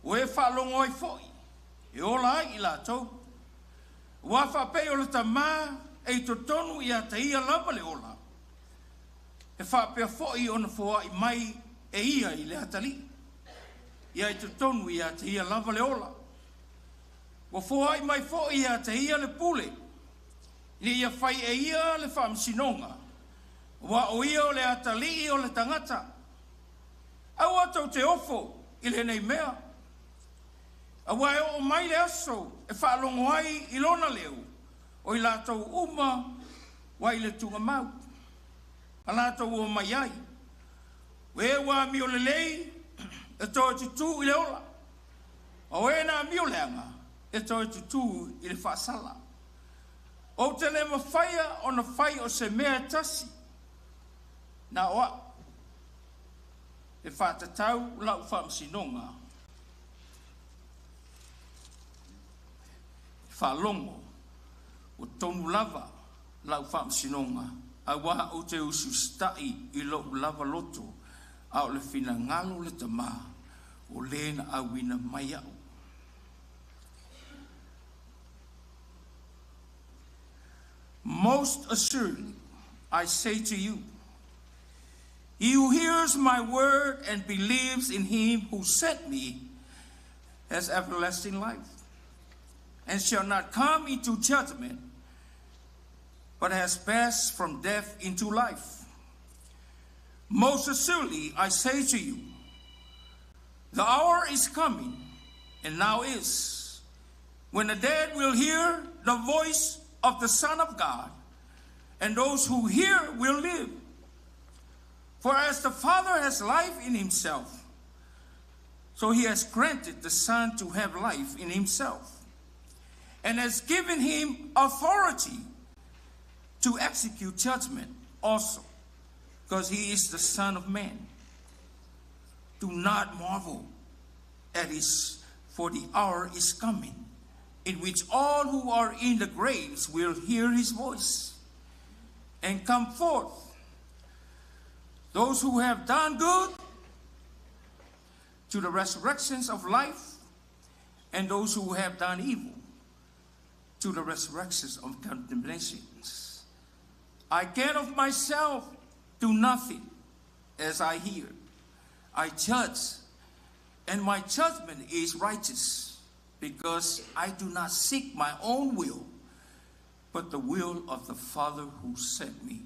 Speaker 8: O e whaalongo ai fo'i. E ola ai I la tau. Wa whapei o le tamā e totonu I a te ia lava le ola. E whapea fo'i ona foa I mai e ia I le atali. Ia I tonu I a te ia lava le ola. Wa foa I mai fo'i I a te ia le pule. Ni ia whai e ia le whamsinonga. Wa o ia o le atali o le tangata. Au atau te ofo I le nei mea. Awa e o mai le aso e whaalongo ai I lona leo. O I lātou uma wa I le tunga mau. Alata o mai ai. We wa mi o le lei e toi tutu I le ola. O e na mi o leanga e toi tutu I le whaasala. O te le mawhaia o na whai o se mea tasi. Na oa. E whātatau lau whamsinonga. Whalongo o tonu lava lau whamsinonga. A wa o te usu stai I lo lava loto a o le fina ngalo le tamā o lena a wina mai au. Most assuredly, I say to you, he who hears my word and believes in him who sent me has everlasting life, and shall not come into judgment, but has passed from death into life. Most assuredly, I say to you, the hour is coming, and now is, when the dead will hear the voice of the Son of God, and those who hear will live. For as the Father has life in himself, so he has granted the Son to have life in himself, and has given him authority to execute judgment also, because he is the Son of Man. Do not marvel at this, for the hour is coming, in which all who are in the graves will hear his voice, and come forth. Those who have done good to the resurrections of life, and those who have done evil to the resurrections of condemnations. I can of myself do nothing as I hear. I judge, and my judgment is righteous, because I do not seek my own will, but the will of the Father who sent me.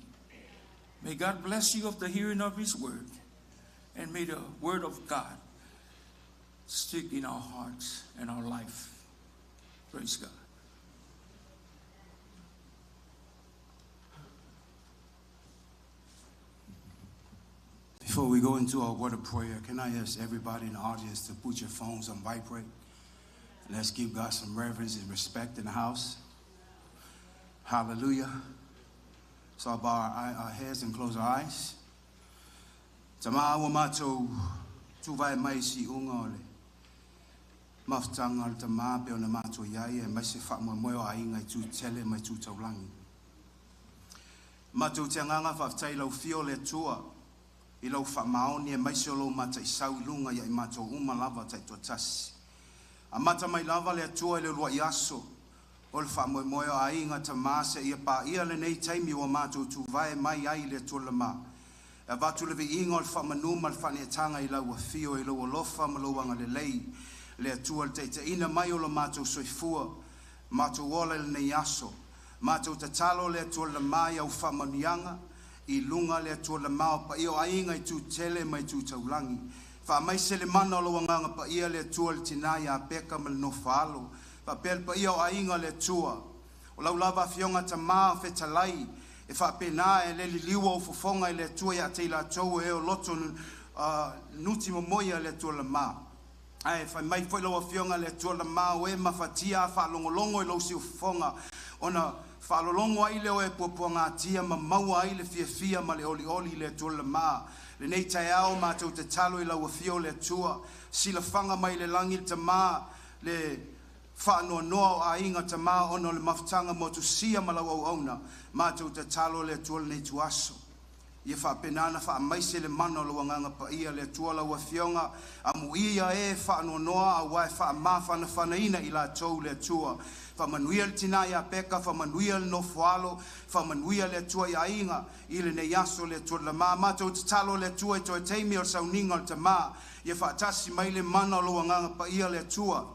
Speaker 8: May God bless you of the hearing of his word, and may the word of God stick in our hearts and our life. Praise God.
Speaker 9: Before we go into our word of prayer, can I ask everybody in the audience to put your phones on vibrate? Let's give God some reverence and respect in the house. Hallelujah. So I'll bow our heads and close our eyes. Tama awa mātou tuvai mai si unga ole. Maftanga al tama pe ona mātou iai e mai se whamoemoe a inga I tu tele mai tu taulangi. Mātou te nganga whaftai lau fio le tua. I lau whamaoni e mai se olo mata I sau lunga ia I mātou uma lava tai tuatasi. A mata mai lava le tua le lua I aso. O le whamoemoe a inga tama se ia pa ia le nei taimi o mātou tuvai mai ai le tua lama. E vatu le vi inga o le whamanuma le whaneatanga I lau a fio I lau alofa maluanga le lei. Le atua le te ina mai o le mātou soifua. Mātou ola le nei aso. Mātou tatalo le atua le mai au whamanianga. I lunga le atua le mao pa ia o ainga I tu tele mai tu taulangi. Wha mai se le mana o loanganga pa ia le atua le tinai a peka ma le no whaalo. Wha pel pa ia o ainga le atua. O lau lava fionga ta maa whetalai. E wha pena e le liwa o fofonga I le atua ia te la tau e o loto nuti momoia le atua le maa. Ai, wha mai foi lau a fionga le atua le maa o e mawhatia wha longolongo I lau si o fofonga. Ona whalolongo ai leo e pupua ngā tia ma maua ai le fia ma le oli oli le atua le maa. Le nei tai ao mātou te talo I lau a fio le atua. Sila whanga mai le langi le maa le whaanoa noa o a inga te maa ono le mawhtanga mo tu sia ma lau au auna. Mātou te talo le atua le nei tu aso. Ia wha penana wha maise le mana lo wanganga pa ia le atua lau a fionga. Amu ia e whaanoa noa a wai wha maa whanaina I la tau le atua. Whamanuia le tina ia peka, whamanuia le no whaalo, whamanuia le atua ia inga, I le nei aso le atua le maa. Mātou te talo le atua I toi teimi o sauninga o te maa. Ia whaatasi mai le mana lo wanganga pa ia le atua.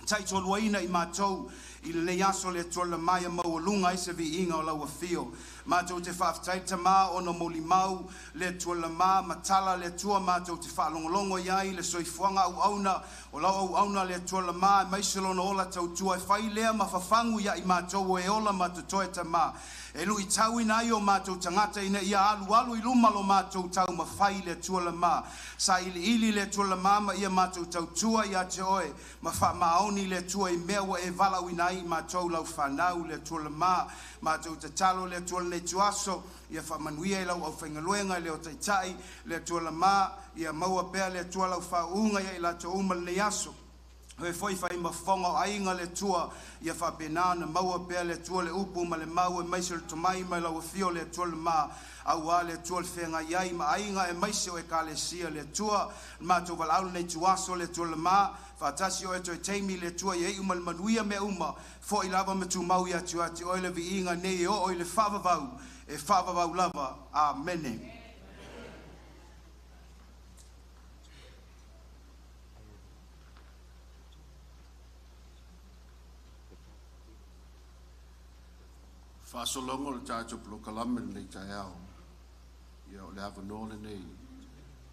Speaker 9: Tai toluaina I mātou, I le nei aso le atua le maa ia maua I se vi inga o lau a fio. Mātou te whaafitai te maa o no moli mau, le atua le maa, matala le atua, mātou te whaalongolongo iai, le soifuanga au auna, o lau au auna le atua le maa, maiselo na ola tau tua, e whai lea ma whafangu ia I mātou e ola matutoe te maa. E lu I tau ina I o mātou tangata ina ia alu I lumalo mātou tau ma whai le atua le maa. Sa ili le atua le maa ma ia mātou tau tua ia te oe, ma wha maoni le atua I mewa e valau ina I mātou lau whanau le atua le maa. Mātou te talo le atua le nei tuaso, ia whamanuia I lau au whaingaluenga leo taitai, le atua le maa, ia maua pea le atua lau whaunga ia I la te uma le nei aso. Hoi foi whai mawhonga o ainga le tua, ia whapenana maua pea le tua le upu ma le mau e maise le tomai mai lau fio le tua le maa, au a le tua le whenga iai ma ainga e maise o e ka le sia le tua, mātou walau nei tuaso le tua le maa, whaatasi o e toi teimi le tua i uma le manuia me uma, fo I lava me tu mau ia tua te oile vi inga nei o oile whavavau, e whavavau lava, amene.
Speaker 5: Whaasolongo le tātou plo kalame nei tai ao. Ia o le hawa nōle nei.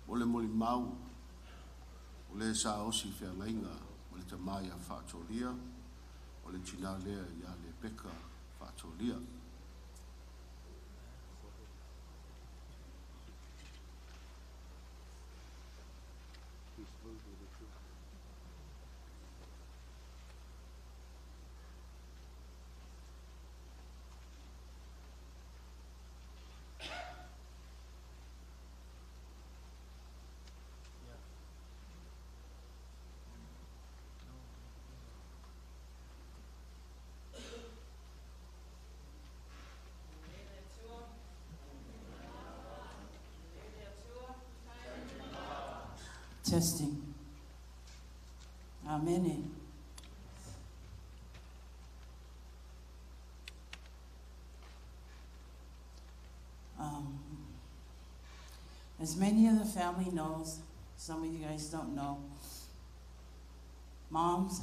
Speaker 5: O le moli mau. O le sa osi whea ngainga. O le tamai a whaatolia. O le tina lea ia le peka whaatolia.
Speaker 1: Testing. Amen. As many of the family knows, some of you guys don't know, Mom's,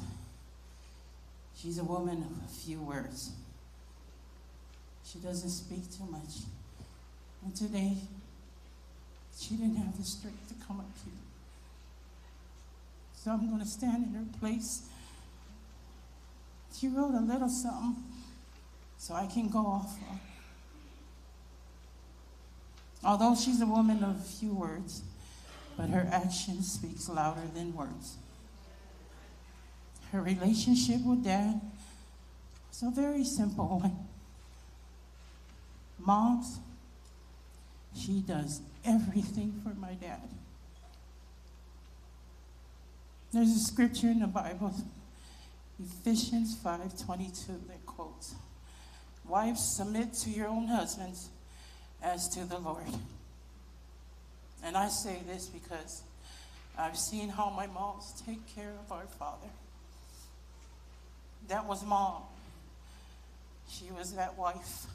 Speaker 1: she's a woman of a few words. She doesn't speak too much. And today, she didn't have the strength to come up here. So I'm going to stand in her place. She wrote a little something so I can go off. Although she's a woman of few words, but her action speaks louder than words. Her relationship with Dad was a very simple one. Mom's, she does everything for my dad. There's a scripture in the Bible, Ephesians 5:22, that quotes, "Wives, submit to your own husbands as to the Lord." And I say this because I've seen how my moms take care of our father. That was Mom. She was that wife.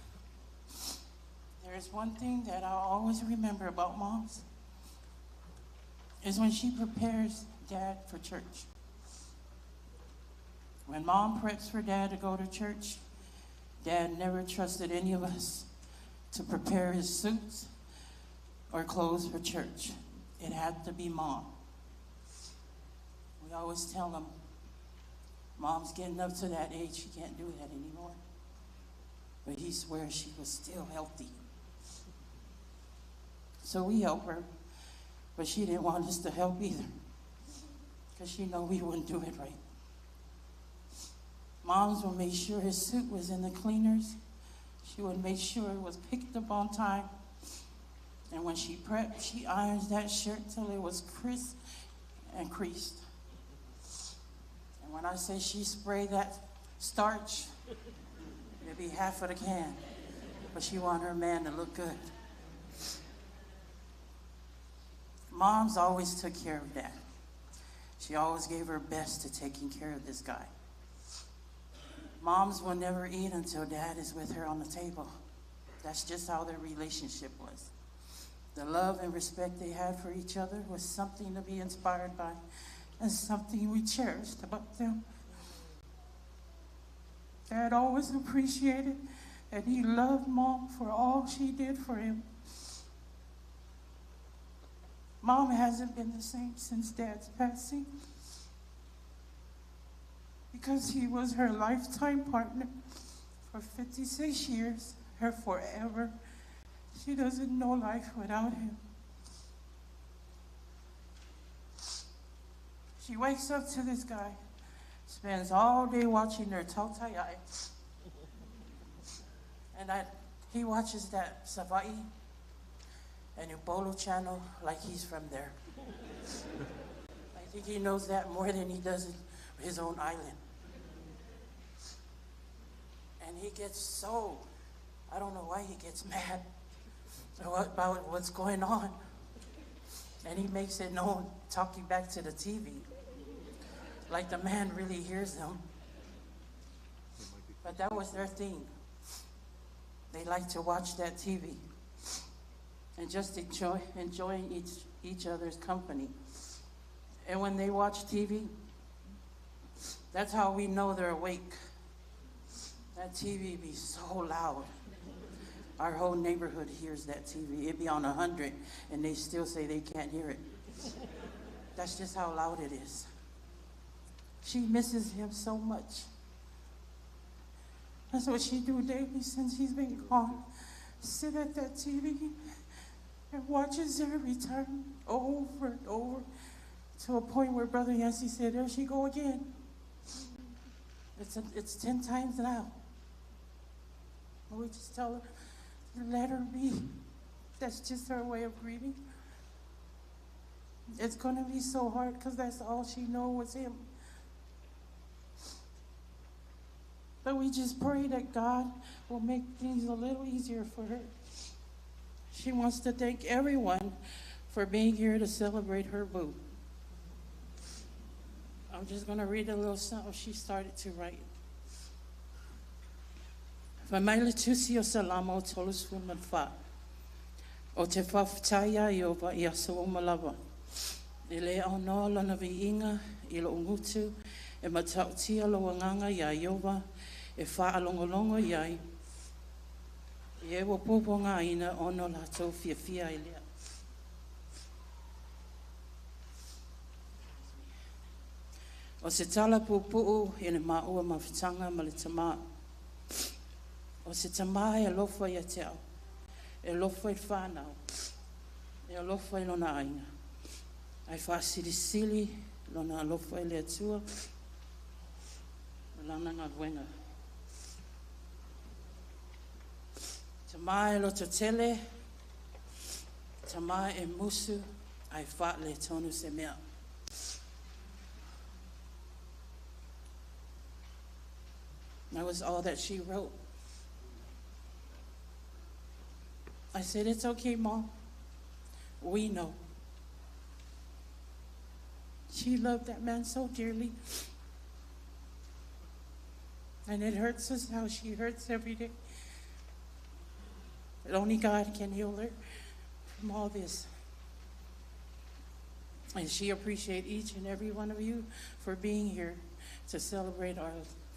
Speaker 1: There's one thing that I'll always remember about moms, is when she prepares Dad for church. When Mom preps for Dad to go to church, Dad never trusted any of us to prepare his suits or clothes for church. It had to be Mom. We always tell him, Mom's getting up to that age, she can't do that anymore. But he swears she was still healthy. So we help her, but she didn't want us to help either, because she knew we wouldn't do it right. Moms would make sure his suit was in the cleaners. She would make sure it was picked up on time. And when she prepped, she irons that shirt till it was crisp and creased. And when I say she sprayed that starch, it'd be half of the can. But she wanted her man to look good. Moms always took care of Dad. She always gave her best to taking care of this guy. Moms will never eat until Dad is with her on the table. That's just how their relationship was. The love and respect they had for each other was something to be inspired by, and something we cherished about them. Dad always appreciated and he loved Mom for all she did for him. Mom hasn't been the same since Dad's passing, because he was her lifetime partner for 56 years, her forever. She doesn't know life without him. She wakes up to this guy, spends all day watching their tautai eye, and he watches that Savai and Upolu channel like he's from there. I think he knows that more than he does his own island. And he gets so, I don't know why he gets mad about what's going on. And he makes it known, talking back to the TV, like the man really hears them. But that was their thing. They like to watch that TV and just enjoying each other's company. And when they watch TV, that's how we know they're awake. That TV be so loud. Our whole neighborhood hears that TV. It'd be on 100, and they still say they can't hear it. That's just how loud it is. She misses him so much. That's what she do daily since he's been gone. Sit at that TV and watches her return over and over, to a point where Brother Yancey said, there she go again. It's 10 times now. And we just tell her, let her be. That's just her way of grieving. It's going to be so hard because that's all she knows was him. But we just pray that God will make things a little easier for her. She wants to thank everyone for being here to celebrate her boo. I'm just going to read a little something she started to write. Whamaila tusi o salama o tolus funan wha. O te whawhitaia I o wa I aso o malawa. I le au noa lana vi inga, I lo ungutu, e matautia lo wanganga I a Iowa, e wha alongolongo iai. I e wa popo ngā ina ono la tau fia fia I lea. O se tala pupuu I ne maua mawhitanga ma le tamaa. O se tamaa e alofa I a te au. E alofa I whanau. E alofa I lona ainga. Ai whaasirisili lona alofa I le atua. Lana ngā wenga. Tamaa e loto tele. Tamaa e musu. Ai wha le tonu se mea. That was all that she wrote. I said, it's okay, Mom. We know. She loved that man so dearly. And it hurts us how she hurts every day. But only God can heal her from all this. And she appreciates each and every one of you for being here to celebrate our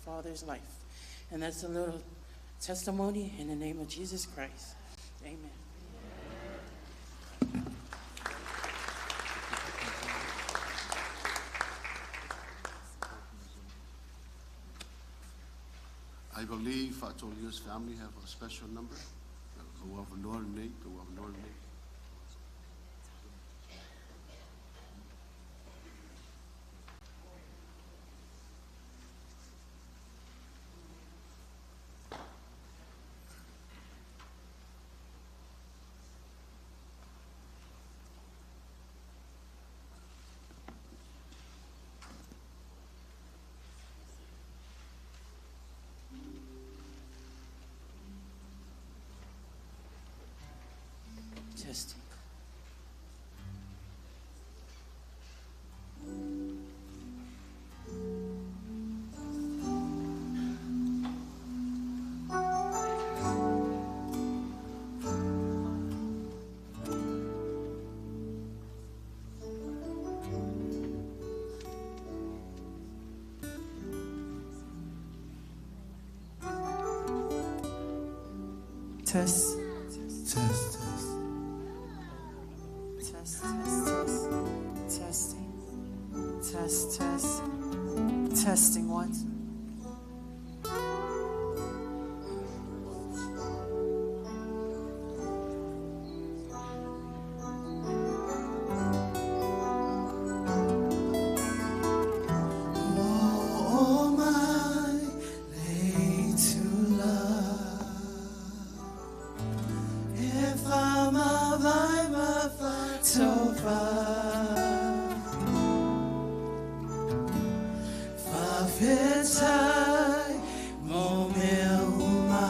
Speaker 1: Father's life. And that's a little testimony in the name of Jesus Christ. Amen.
Speaker 5: I believe Fatolia's family have a special number. Go of Honorary, go of Honorary.
Speaker 1: Testing.
Speaker 6: Test.
Speaker 2: Test.
Speaker 6: Test, test, test. Testing. Test, test. Testing once.
Speaker 2: Oh, my lady to love. If I'm a vibe, so far. Fafitai mo meuma.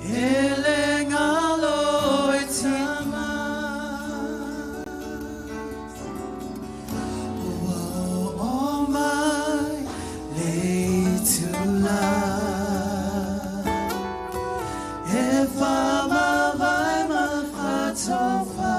Speaker 2: Elengalo itama. Oh, my lady to love. If I'm a vibe, so far.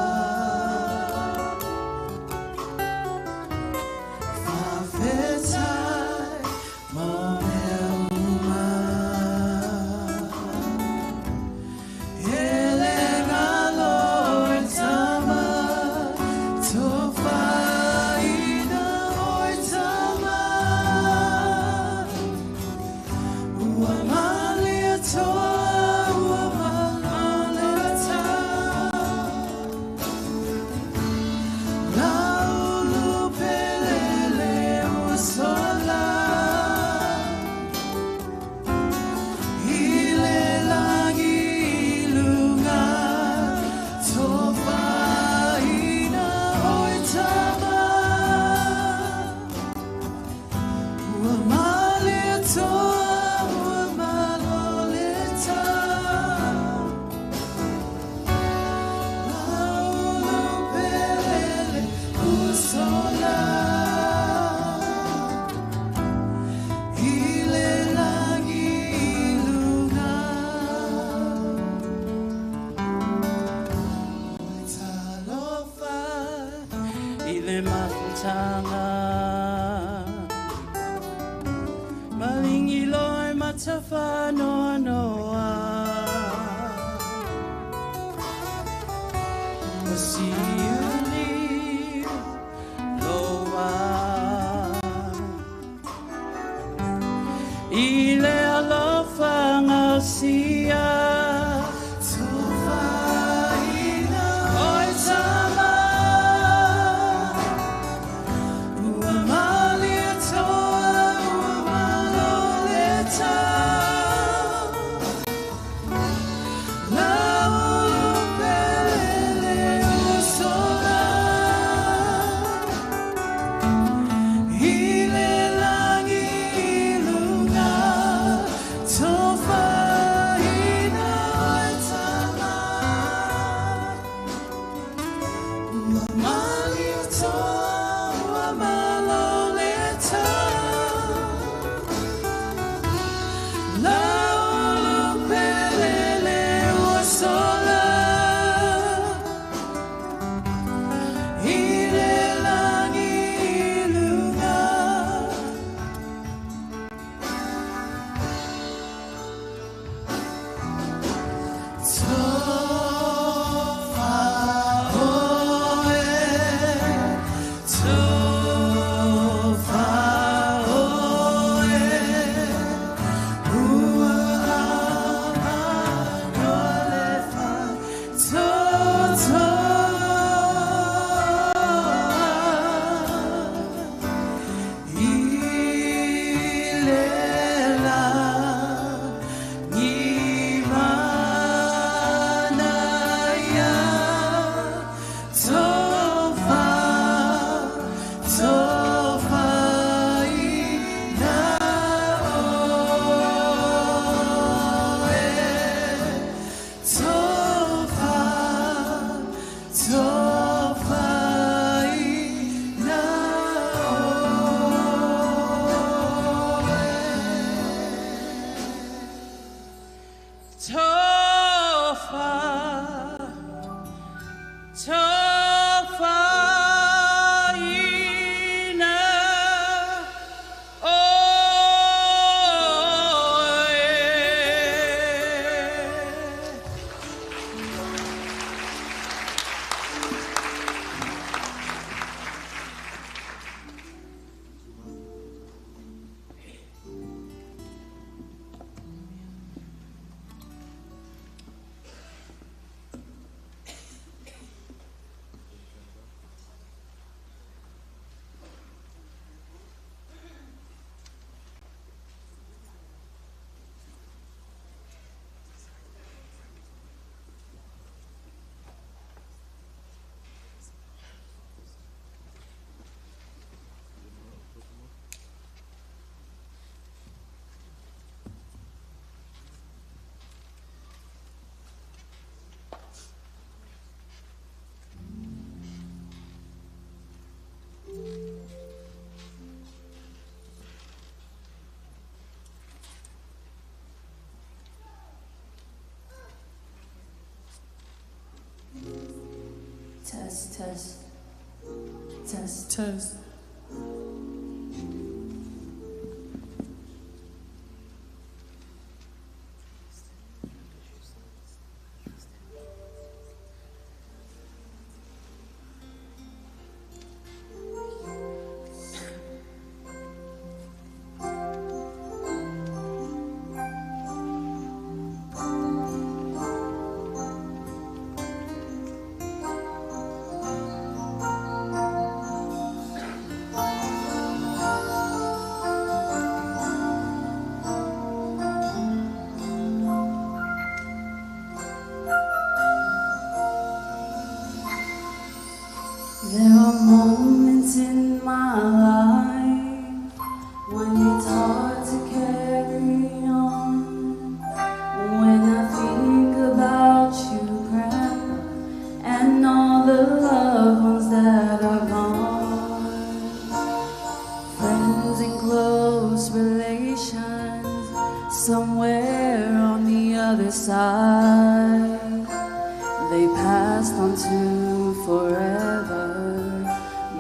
Speaker 1: le mafutanga malingi loe matafa noa noa Masiuli loa ile alofa ngasia tufaina oi Tama Uamali toa uamaloleta
Speaker 10: Test, test, test,
Speaker 1: Test.
Speaker 10: There are moments in my life when it's hard to carry on. When I think about you, Grandma, and all the loved ones that are gone. Friends and close relations somewhere on the other side. They passed on to forever,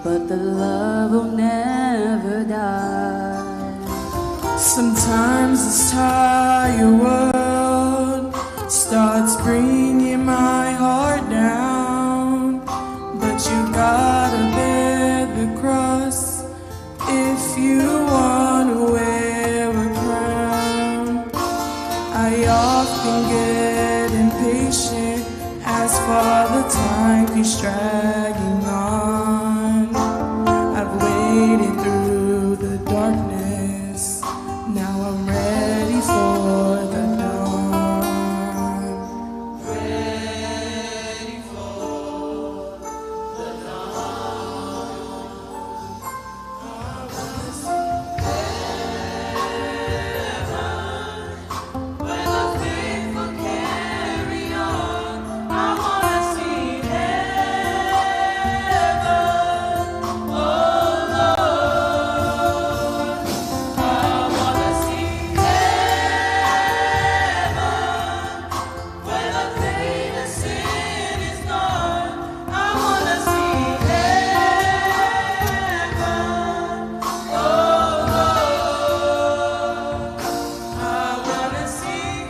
Speaker 10: but the love will never die.
Speaker 2: Sometimes this tired world starts bringing my heart down, but you gotta bear the cross if you wanna wear a crown. I often get impatient as Father time keeps dragging on. I've waited through the darkness, now I'm ready for the dawn. Ready for the dawn. I wanna see heaven, where the faithful carry on. I wanna see heaven, oh Lord. I wanna see heaven, where the pain of sin is gone. I wanna see heaven, oh Lord. I wanna see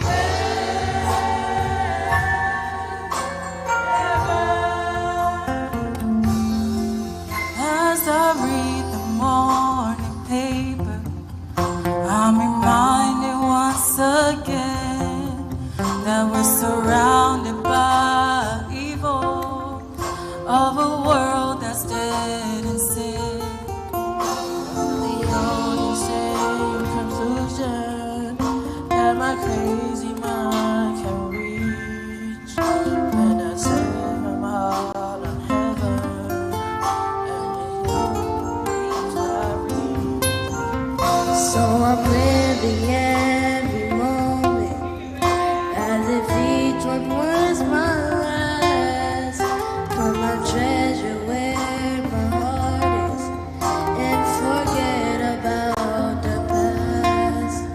Speaker 10: As I read the morning paper, I'm reminded once again that we're surrounded by evil, of a world that's dead in sin. The only same conclusion that my crazy mind can reach, when I say I'm out on heaven,
Speaker 11: So I'm living every moment as if each one was my last. Put my treasure where my heart is and forget about the past.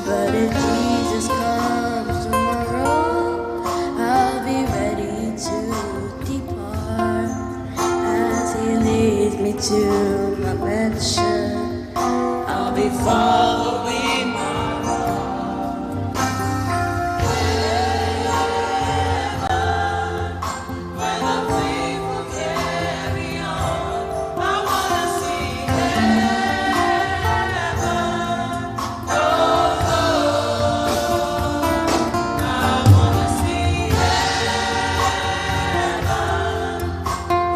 Speaker 11: But if Jesus comes tomorrow, I'll be ready to depart as He leads me to my mansion. I'll be following my heart. Heaven, where the faithful carry on. I wanna see heaven, oh Lord. I wanna see heaven,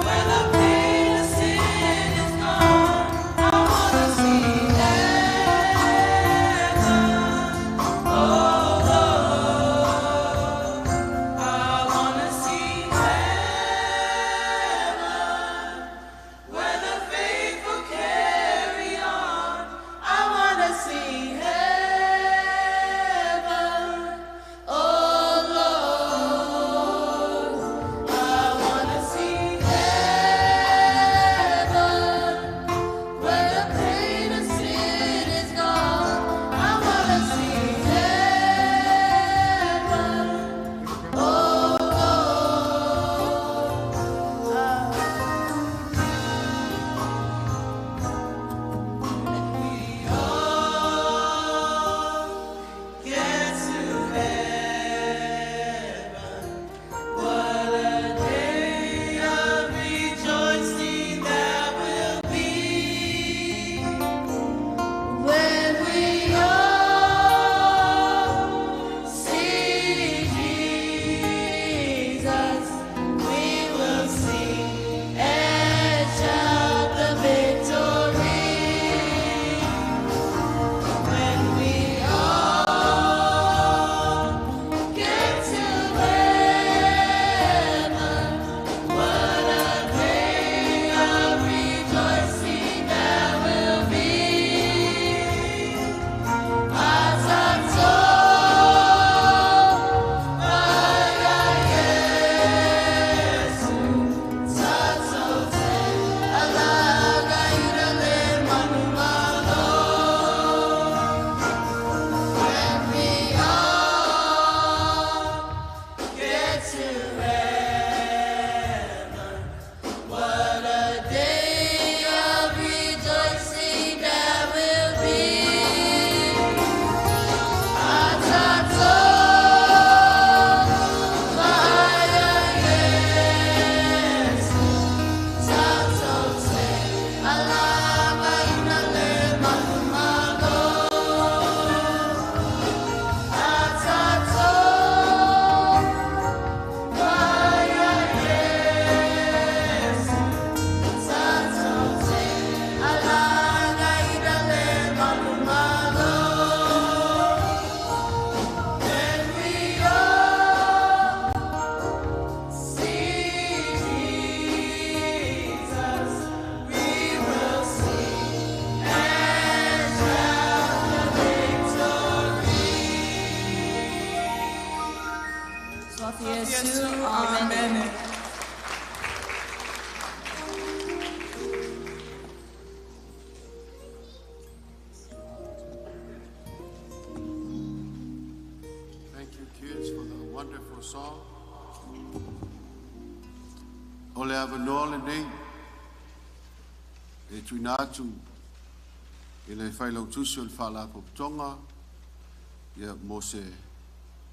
Speaker 11: where the pain of sin is gone. I wanna see heaven.
Speaker 5: song. O le avanoa lenei, e tuina atu i le whailautusi o le whaalapopitonga, ia mo se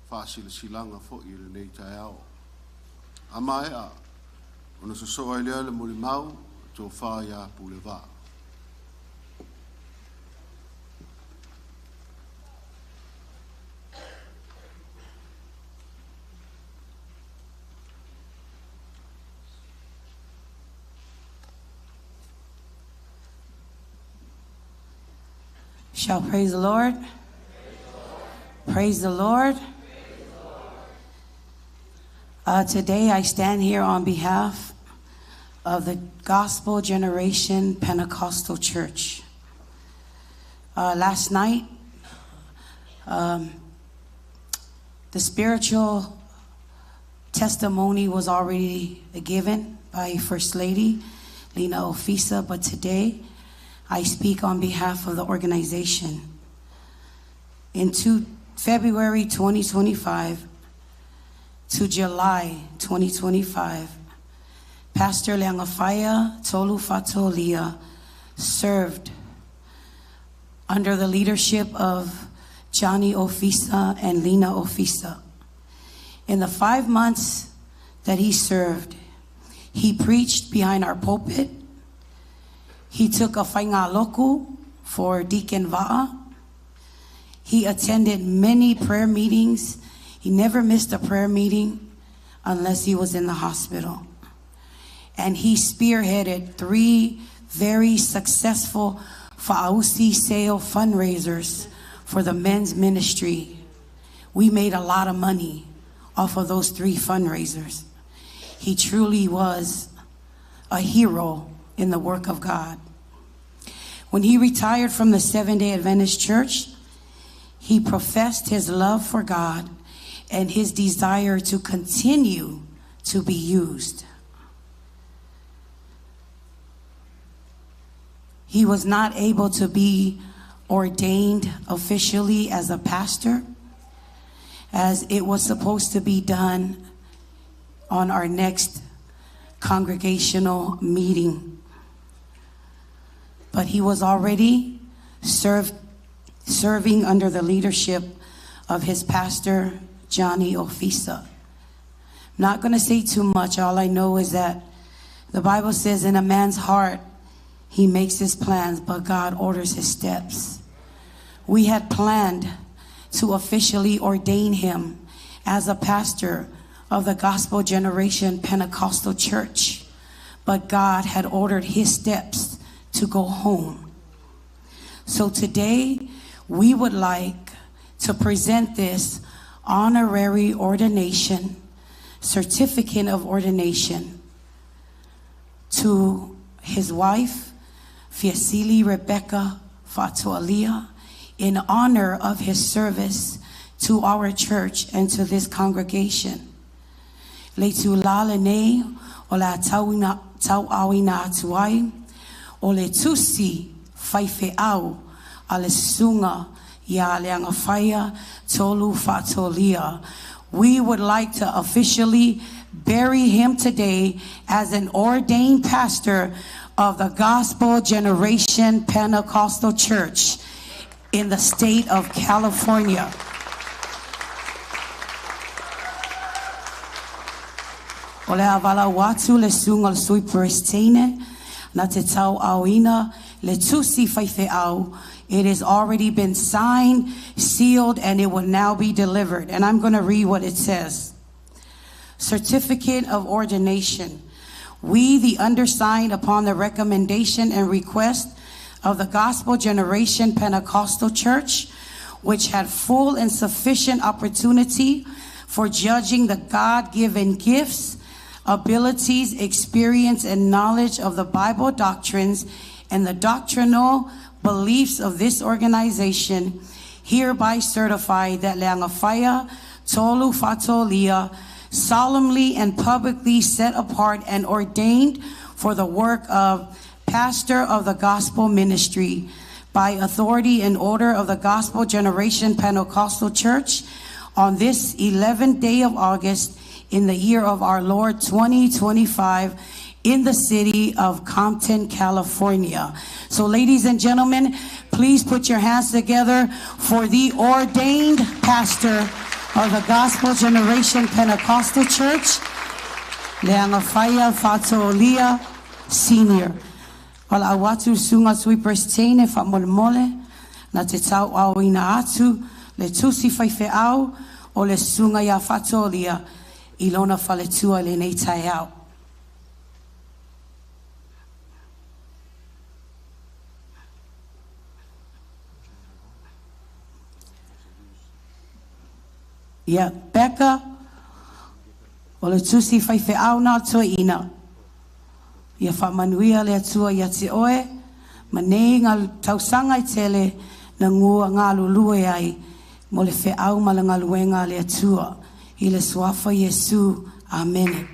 Speaker 5: whaasilasilanga fo i le nei tae ao. Ama ea, ona sosoa i lea le mori mau, tō wha ia pule wā.
Speaker 10: Shall praise the Lord. Praise the Lord. Today I stand here on behalf of the Gospel Generation Pentecostal Church. Last night, the spiritual testimony was already given by First Lady Lina Ofisa, but today I speak on behalf of the organization. In February 2025 to July 2025, Pastor Leagafaia Tolu Fatolia served under the leadership of Johnny Ofisa and Lina Ofisa. In the 5 months that he served, he preached behind our pulpit. He took a whainga loku for Deacon Va'a. He attended many prayer meetings. He never missed a prayer meeting unless he was in the hospital. And he spearheaded 3 very successful Fa'ausi sale fundraisers for the men's ministry. We made a lot of money off of those 3 fundraisers. He truly was a hero in the work of God. When he retired from the Seventh-day Adventist Church, he professed his love for God and his desire to continue to be used. He was not able to be ordained officially as a pastor, as it was supposed to be done on our next congregational meeting. But he was already serving under the leadership of his pastor, Johnny Ofisa. Not going to say too much. All I know is that the Bible says in a man's heart, he makes his plans, but God orders his steps. We had planned to officially ordain him as a pastor of the Gospel Generation Pentecostal Church, but God had ordered his steps to go home. So today, we would like to present this honorary ordination, certificate of ordination, to his wife, Fiasili Rebecca Fatualia, in honor of his service to our church and to this congregation. Le tu la lene o la tauina tauawina atuai o le tusi faife au a le sunga ya Leagafaia Tolu Fatolia. We would like to officially bury him today as an ordained pastor of the Gospel Generation Pentecostal Church in the state of California. O le avala watu le sunga le sui prestene na te tau auina le tusi faife au. It has already been signed, sealed, and it will now be delivered. And I'm going to read what it says. Certificate of ordination. We, the undersigned, upon the recommendation and request of the Gospel Generation Pentecostal Church, which had full and sufficient opportunity for judging the God-given gifts, abilities, experience, and knowledge of the Bible doctrines and the doctrinal beliefs of this organization, hereby certify that Leagafaia Tolu Fatolia solemnly and publicly set apart and ordained for the work of pastor of the gospel ministry by authority and order of the Gospel Generation Pentecostal Church on this 11th day of August in the year of our Lord 2025 in the city of Compton, California. So ladies and gentlemen, please put your hands together for the ordained pastor of the Gospel Generation Pentecostal Church, Leagafaia Fatoolia Senior. Wala awatu sunga sweepers tene fa molmole na te tau au ina atu le tusi faife au o le sunga ya Fatoolia ilona faletua le nei tai au. Ya Becca o le tusi faife au na tua ina. Ia whamanuia le atua ia te oe, ma nei ngā tausanga i tele na ngua ngā lulue ai, mo le whe au ma le ngā luenga le atua, i le suafa Yesu. Amen.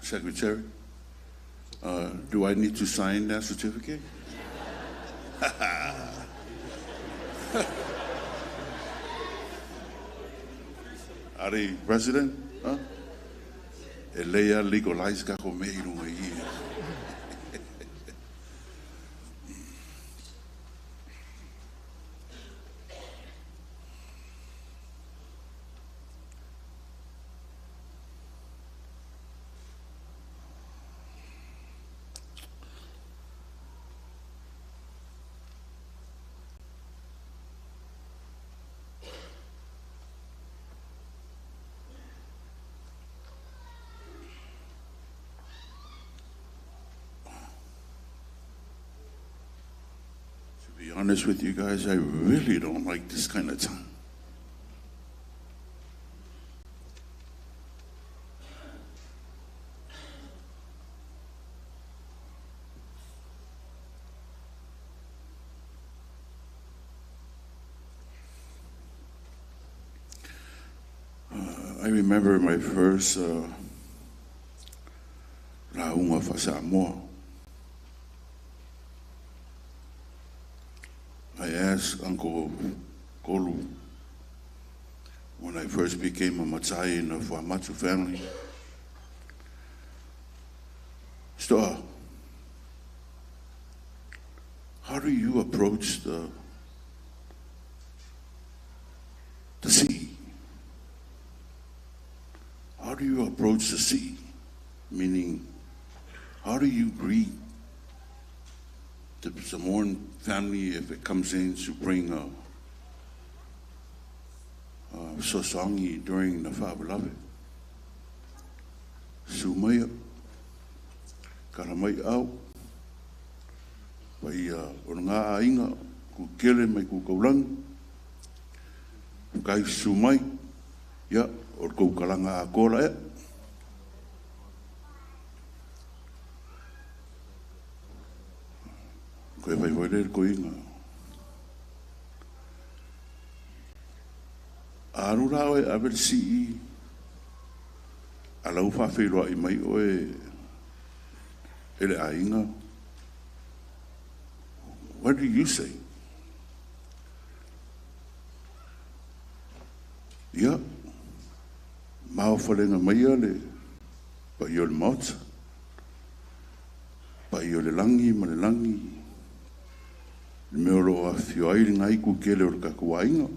Speaker 3: Secretary, do I need to sign that certificate? Are the president? Elea legalize kako meiru mai ia. To be honest with you guys, I really don't like this kind of time. I remember my first raunga fa Samoa. I asked Uncle Kolu when I first became a Matai in the Whamatu family, Stoa, how do you approach the sea? How do you approach the sea? Meaning, how do you greet the Samoan family if it comes in to bring a sosangi during the Whabelowe? Sumaya, karamai au, pai o ngā ainga, ku kele mai ku kaulang, kai sumai, ya, o kou kalanga a kola e. Koe vai voire ko inga. Aru rao e avel si alau whawhiroa I mai o e ele a inga. What do you say? Yeah. Mao whalenga mai ale pa i o le maota. Pa i o le langi ma le langi. Me oro a whioairi ngai ku kele o le kakuainga.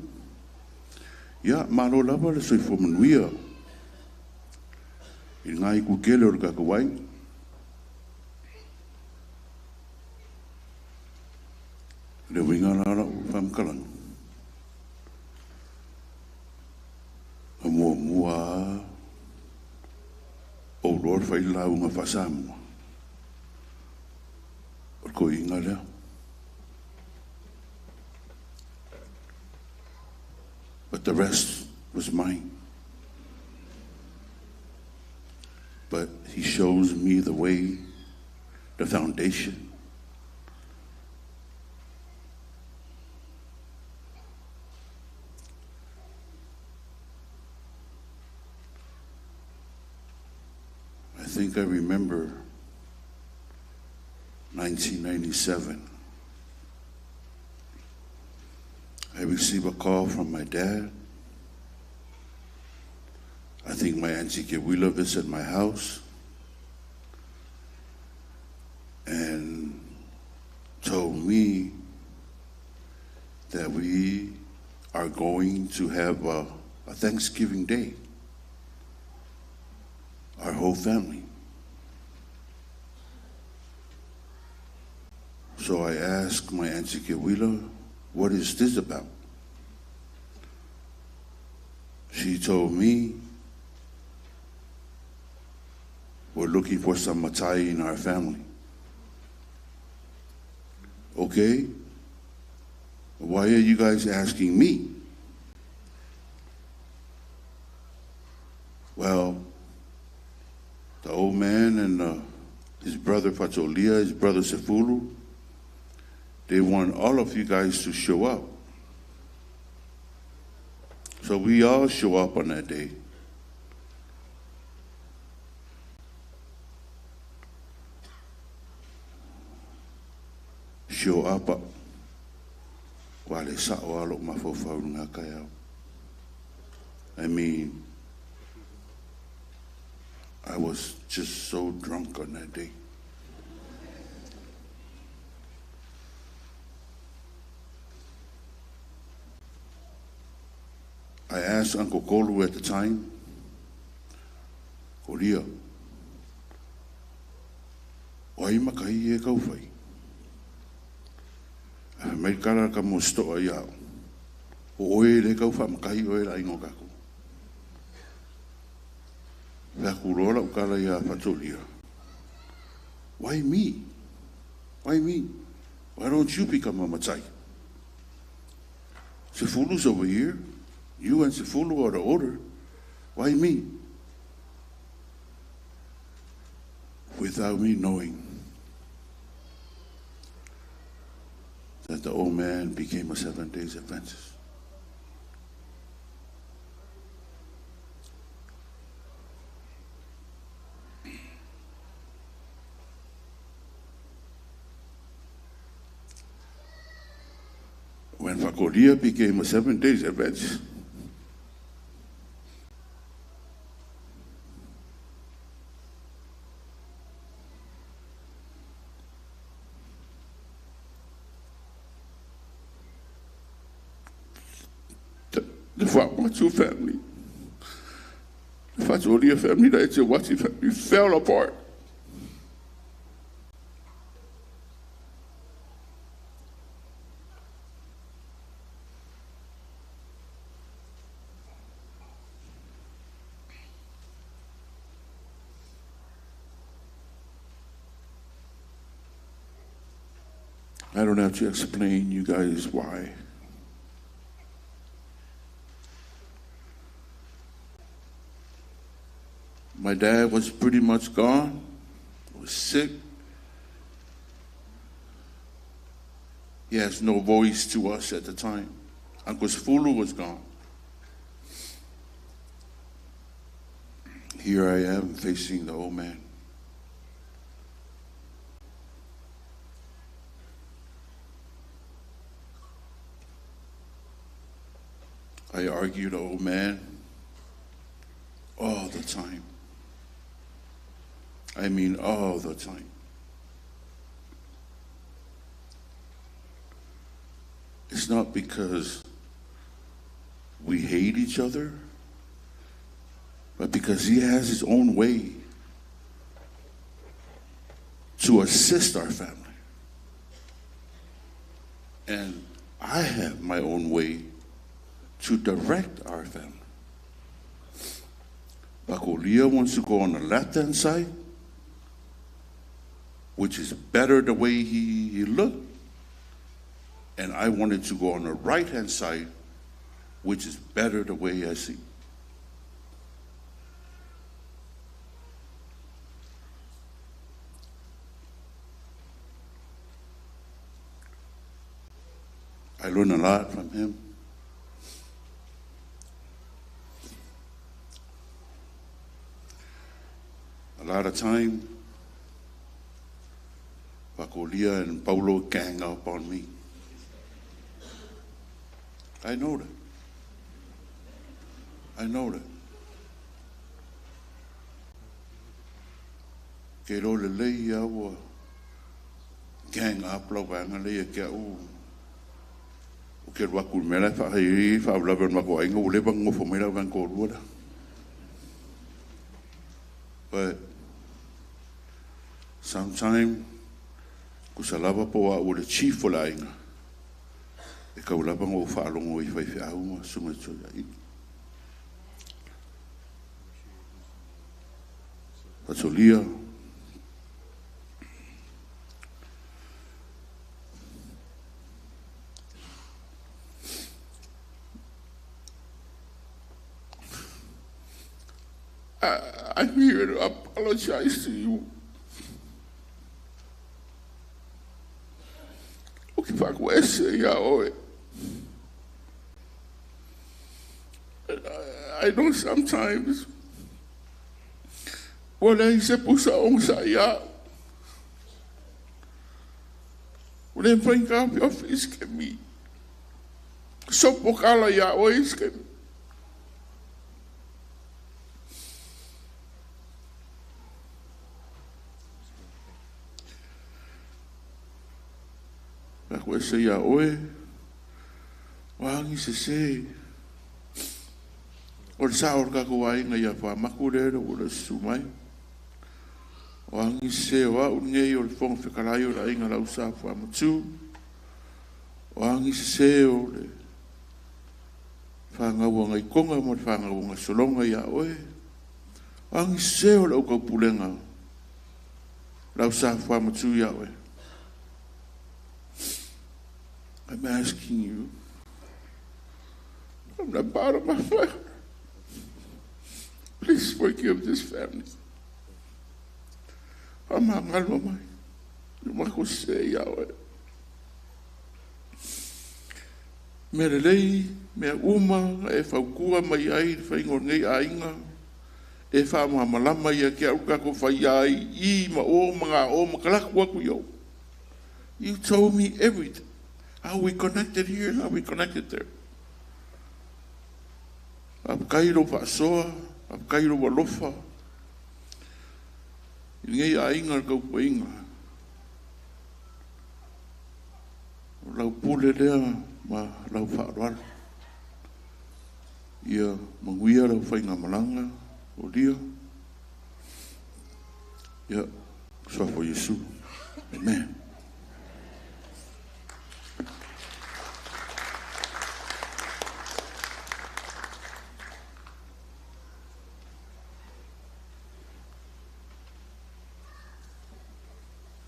Speaker 3: Ia, maro lava le soifo manuia. I ngai ku kele o le kakuainga. Le winga rara o whamkaranga. A mua o Lord whai launga whasamua. O ko inga lea. But the rest was mine. but he shows me the way, the foundation. I think I remember 1997. I received a call from my dad. I think my Auntie Kiwila visited my house and told me that we are going to have a Thanksgiving Day, our whole family. So I asked my Auntie Kiwila, what is this about? She told me, we're looking for some matai in our family. Okay? Why are you guys asking me? Well, the old man and his brother Fatolia, his brother Sefulu, they want all of you guys to show up. So we all show up on that day. Show up. I mean, I was just so drunk on that day. I asked Uncle Kolu at the time, Korea, wai makai e kau whai? Mai kara ka mo stoa iau. O oe le kau wha makai oe la ingo kako. Pea kurora ukala ia Fatolia. Why me? Why me? Why don't you become a matai? Sefulu's over here. You and Sefulu are the older. Why me? Without me knowing that the old man became a 7 Days Adventist. When Fakolia became a 7 Days Adventist, the Watu family, the Fatolia family, the Etiwati family fell apart. I don't have to explain you guys why. My dad was pretty much gone, was sick. He has no voice to us at the time. Uncle Sefulu was gone. Here I am facing the old man. I argue the old man all the time. I mean all the time. It's not because we hate each other, but because he has his own way to assist our family. And I have my own way to direct our family. Bakolia wants to go on the left-hand side, which is better the way he looked. And I wanted to go on the right-hand side, which is better the way I see. I learned a lot from him. A lot of time, Pacolia and Paulo gang up on me. I know that. I know that. Ke ro le lei awa gang up lo wanga le ke o ke ro ku mela fa hi fa bla ben ma ko ai ngo le bang ngo fo mela ban ko ro da. But sometimes kusalava po a o le chief la inga e ka ula bang o fa longo I fa fa uma suma tso ya. Pasolia I'm here to apologize to you. Okay, fuck, where's I know sometimes when I se pusa on saya, when I bring up your face, can me so pokala ya always can. Koe se ia oe, wangi se, o le sa orka ko wainga ia whamaku rero o le sumai. Wangi se wa unngei o le whong whekarai o la inga lau sa whamatu. Wangi se o le whangawanga I konga mo le whangawanga solonga ia oe. Wangi se o le ukau pulenga lau sa whamatu ia oe. I'm asking you, from the bottom of my heart, please forgive this family. Amangalo mai, lumako se yawe. Merelei, mea uma, e whaukua mai ai, whaingorngei ainga, e whamamalama ia ke auka ko whai ai, I ma o mga o makalaku aku yo. You told me everything. How we connected here and how we connected there. Apkairo pasoa, apkairo walofa. Ingei ainga kau puinga. Lau pule lea ma lau whaarwara. Ia manguia lau whainga malanga o lia. Ia, swafo Yesu. Amen.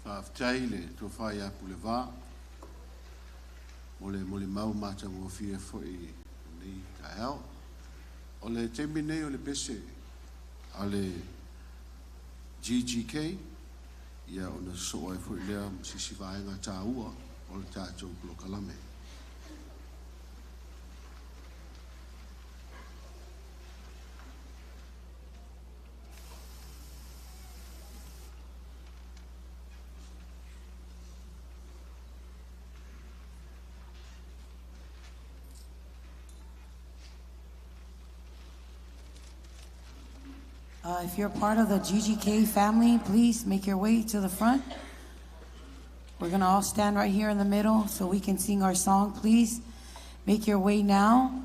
Speaker 5: Whaaftai le to whai a pule wā. Mole mau mata ngō fia fwoi ni ka hao. O le temi nei o le pese a le GGK. Ia o na soa e fwoi lea sisi whaenga tā ua o le tātou pulo kalame.
Speaker 10: If you're part of the GGK family, please make your way to the front. We're going to all stand right here in the middle so we can sing our song. Please make your way now.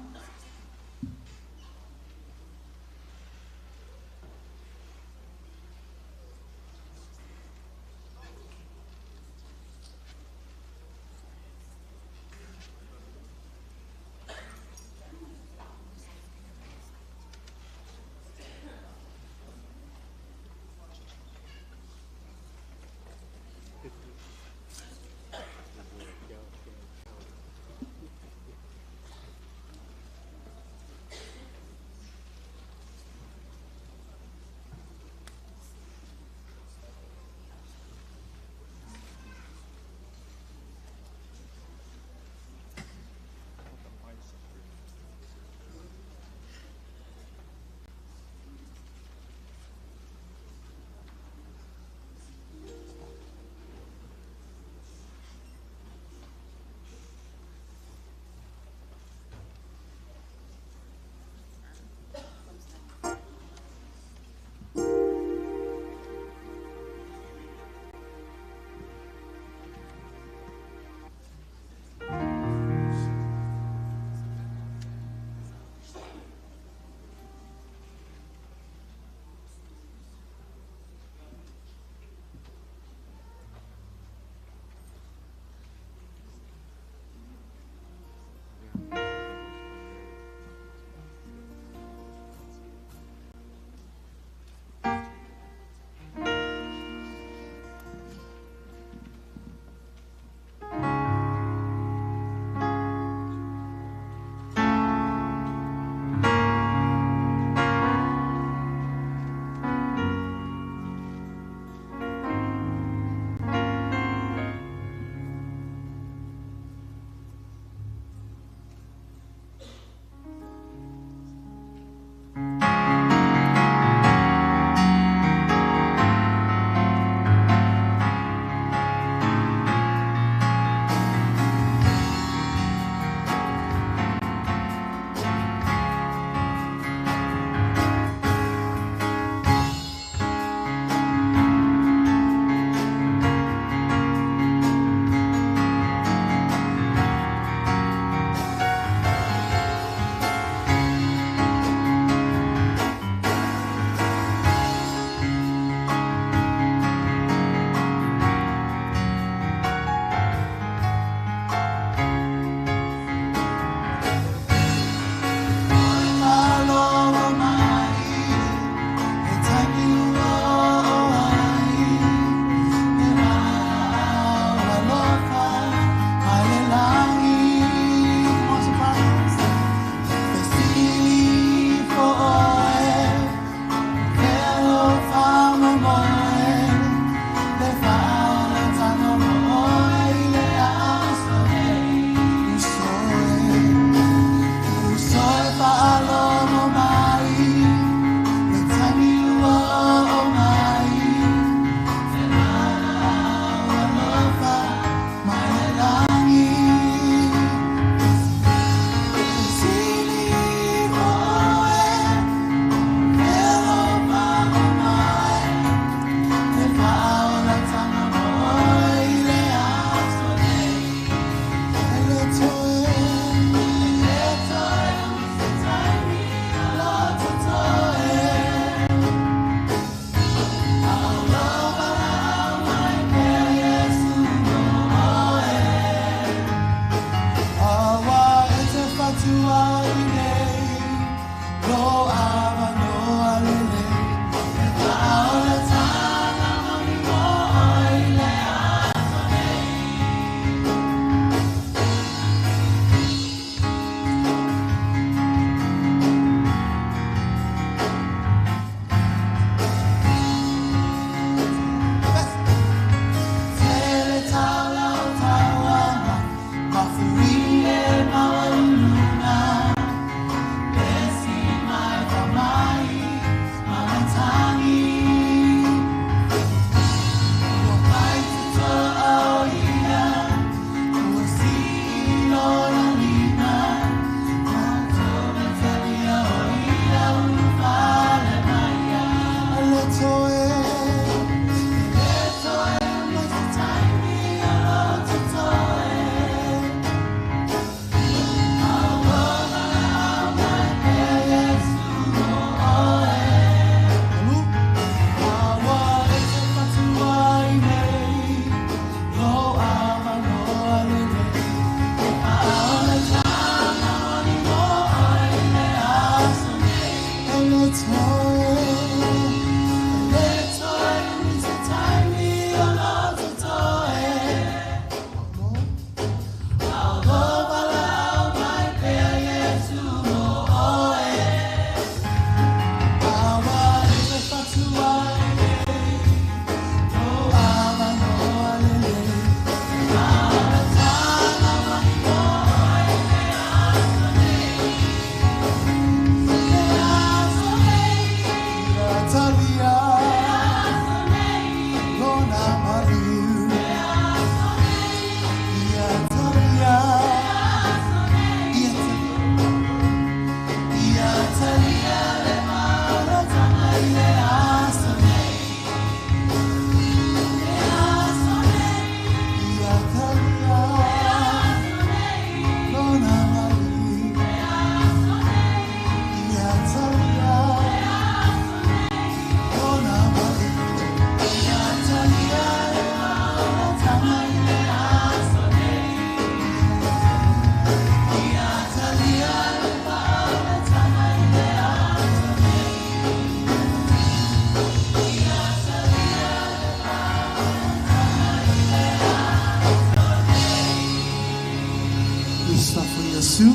Speaker 6: for Yesu.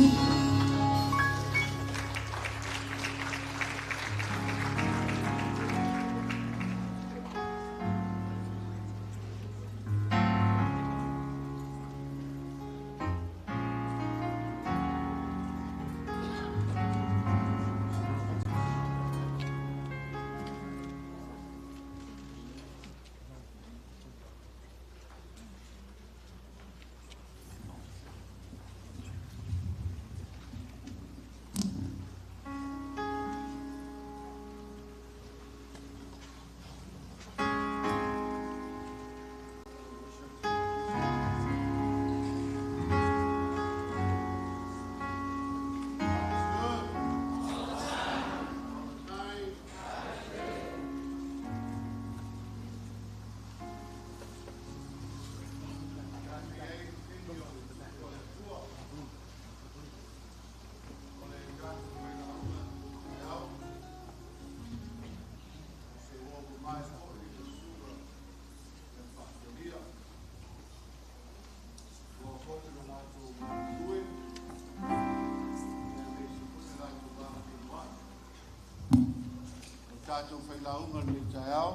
Speaker 5: Tātou whailaunga ni tai au,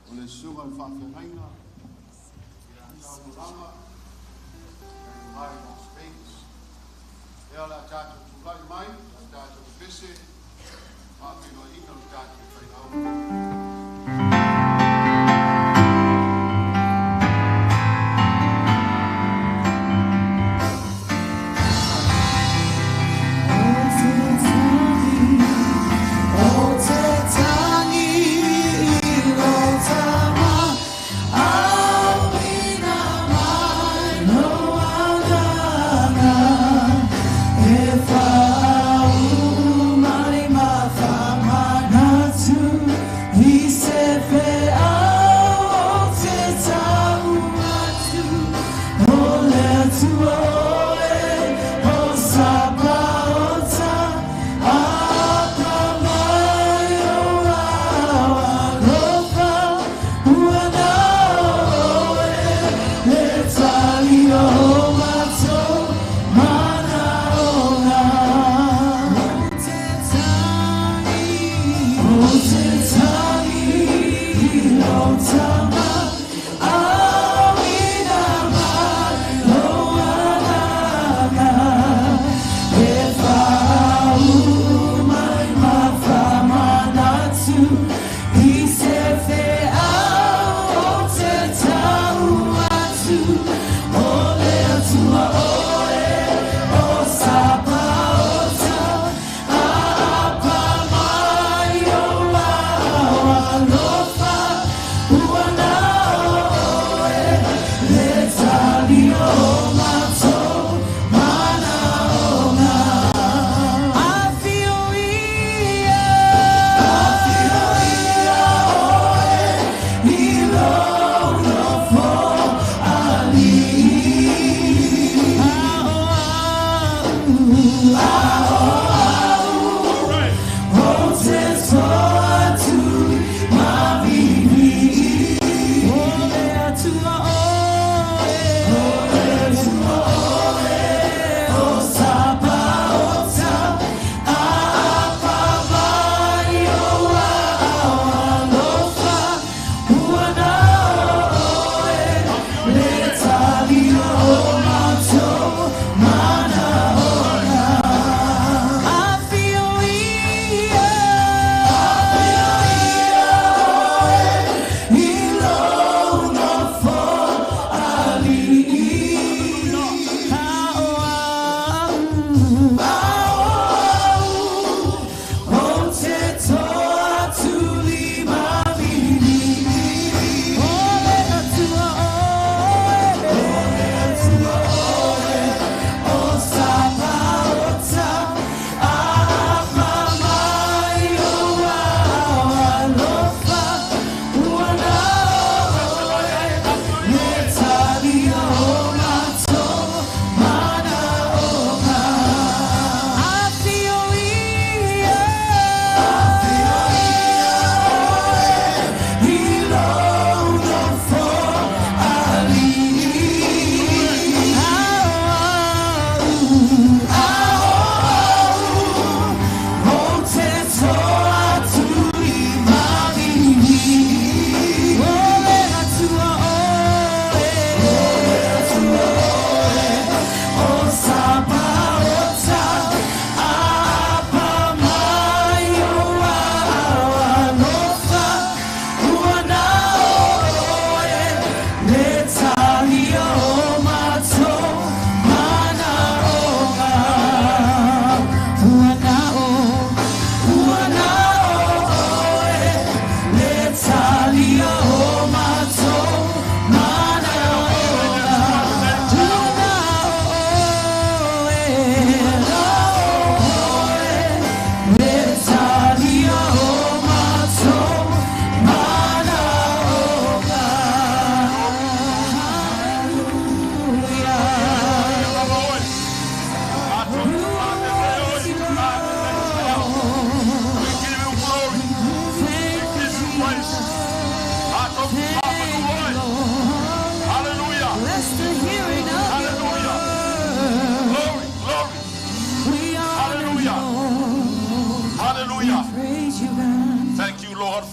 Speaker 5: o le sunga i whawhengaina, i tāmuranga, i mai na States. E ala tātou tūlai mai, a tātou pese, whawhenga ina o tātou whailaunga.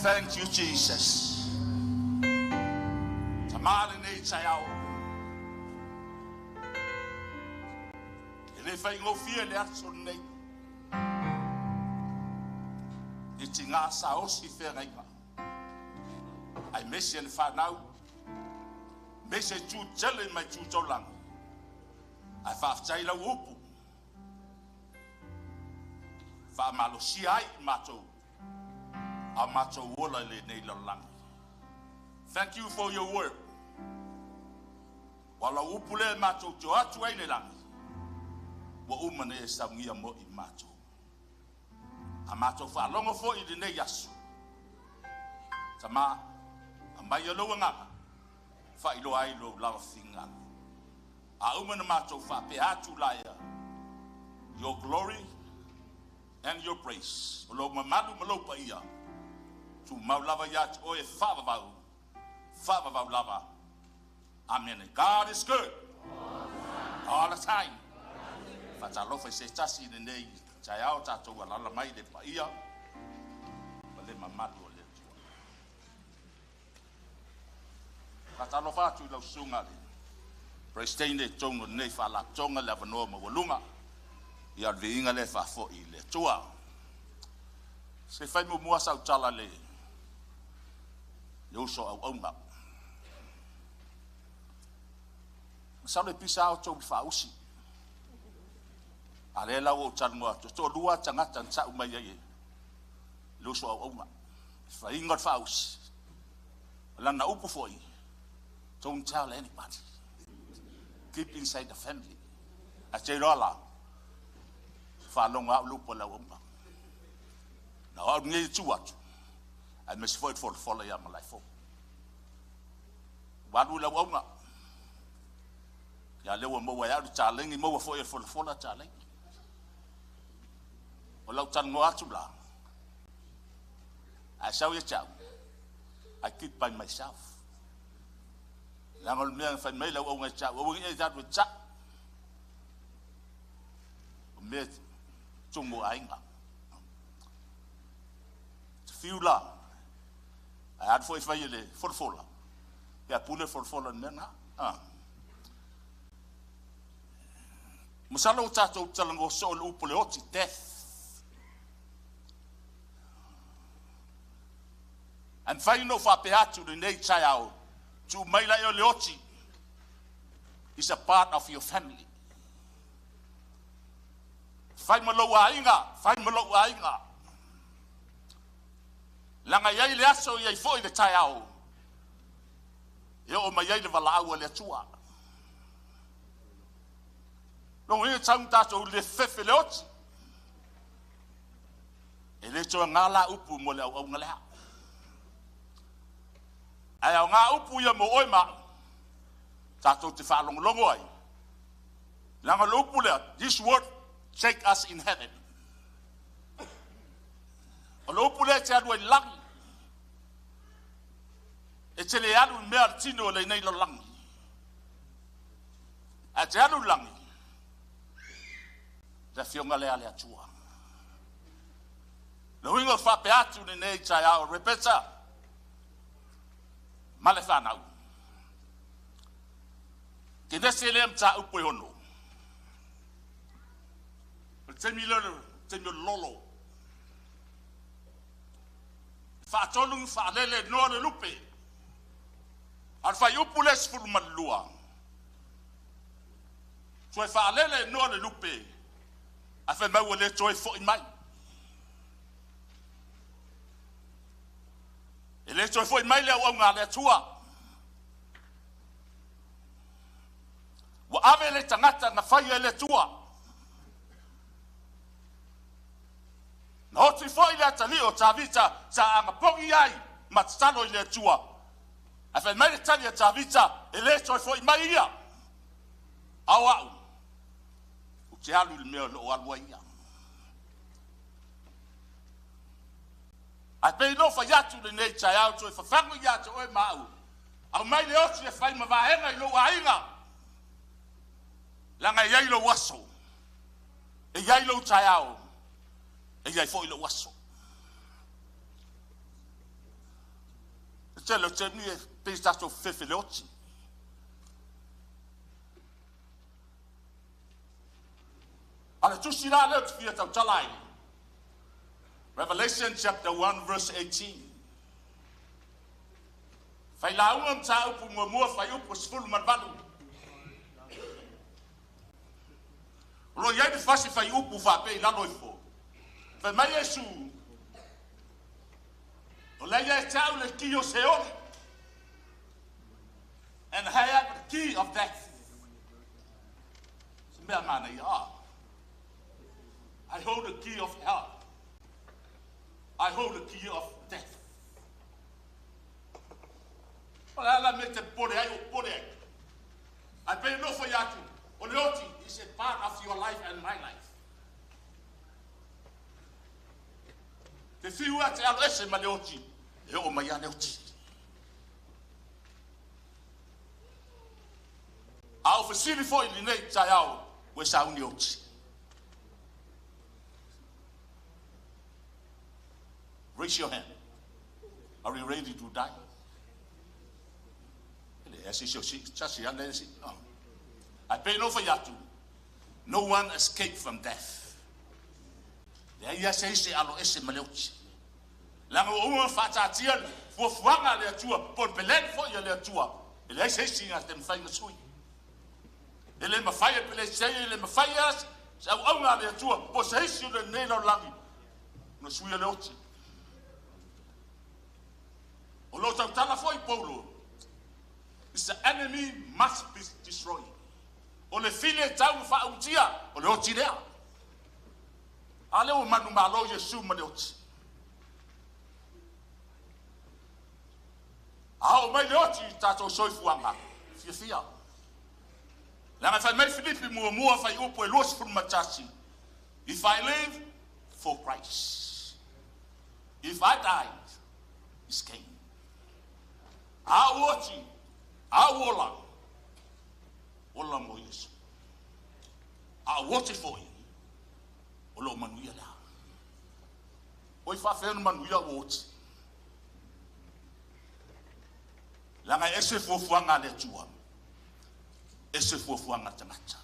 Speaker 3: thank you, Jesus. Tamale nei taiao. Ele fai ngofia le aso nei. I tinga sa osi whengainga. Ai mesi ele whanau. Mesi tū tele mai tū taulang. Ai whaftai lau upu. Whamalo si ai matou. A matou wola le nei lalang. Thank you for your word. Wala upu le matou te atu ai le langi. Wa umane e saungia mo I matou. A matou whalongo fo I nei yasu. Tama, a mai alo nganga. Whailo ai lo lawa whinga. A umane matou whape atu laia. Your glory and your praise. Lo mamalu malopa ia. Tu maulava yat o e whavavau lava. Amen. God is good. All the time. Fatalofa se tasi ne nei. Chaiao tatou alala mai le pa ia. Le mamalu o le tua. Fatalofa tu lau sunga le. Prestein le tongo nei whala tonga le avanoa mawalunga. Ia veinga le whafo I le tua. Se whai mua sau tala le. Le uso au aunga. Sao le pisa au tau whausi. A le lau o tanua. To lua tangata sa umai ai. Le uso au aunga. Whaingat whausi. Lana upu foi. Don't tell anybody. Keep inside the family. A te rola. Whalonga au lupa lau aunga. Na au ngai tu atu. Ai mes foi for follow ya malai fo. Wadu la wonga. Ya lewa mo wa ya challenge mo foi for follow challenge. O lau tan no atu la. I saw it out. I keep by myself. Langol me fa me la wonga cha. O ngi that with cha. Me tungo ainga. Fiula. I had for le forfola. Ya pule forfola nena. Musalo tato talango so upole oti death. And faino fa peatu the nei chaiao to maila yo leoti is a part of your family. Fai malo ainga. Langa yai le aso yai foi de taiao. Yo o mai le valaau le tua. No e tau tato le fefe le oti. E le toa ngala upu mo le au ngalea. Ai au ngā upu ia mo oima. Tato te whalongolongo ai. Langa le upu lea. This word take us in heaven. O lo pule te adu I langi. E te le adu mea tino le nei lo langi. A te adu langi. Te fionga le ale atua. Lo ingo whape atu ni nei tai au repeta. Male whanau. Ke nese le mta upo I hono. Te mi lolo. Fa'atonu fa'alele no le lupe. Al fai upules fulu malua. Toi fa'alele no le lupe. A fe mau le toi fo mai. Ele toi fo mai le au ngale tua. Wa ave le tangata na fai le tua. Na hoti foi le tali o tavita sa anga pogi ai matsalo le tua. A fe mai le tali o tavita ele toi foi mai ia. Awa. O te alu le meo lo alua ia. A pe no fa yatu le nei chai au toi fa fangu yatu o mau. Au mai le oti e fai ma vaenga I lo ainga. Langa iai lo waso. E iai lo chai au. E iai foi lo waso.
Speaker 12: Te lo te ni pe tato fefeloti. Ale tu sira le fia tau talai. Revelation chapter 1 verse 18. Fai la uam ta upu mua fai upu sfulu marvalu. Lo ia de fasi fai upu fa pe la loifo. Fai mai Yesu. O le ia tau le kio seoni. And I have the key of death. Mea mana ia. I hold the key of hell. I hold the key of death. I make the body. I pay no for yatu. Oleoti is a part of your life and my life. The few words are less maleoti. Eo mayaneoti. Our facility for in the night, Tayao, we sound yoti. Raise your hand. Are you ready to die? I pay no for yatu. No one escaped from death. Lango uma fata tiel for fuanga le tua por pelen for ye le tua. Ele sei singa tem fai sui. Ele ma fai pele sei ele ma fai as sa unga le tua por sei si le nelo langi. No sui le oti. O lo tala foi Paulo. The enemy must be destroyed. O le file tau fa utia o le oti lea. Ale o manumalo Yesu ma le oti. Ao mai le oti tato soifuanga. Fia. Langa fai mai Filipi mua fai upo e los fun matasi. If I live for Christ. If I die, it's gain. Ao oti, ao ola mo Yesu. Ao oti foi. Olo manuia la. Oi fa fe manuia oti. Langa ese fofuanga le tua. Ese fofuanga tangata.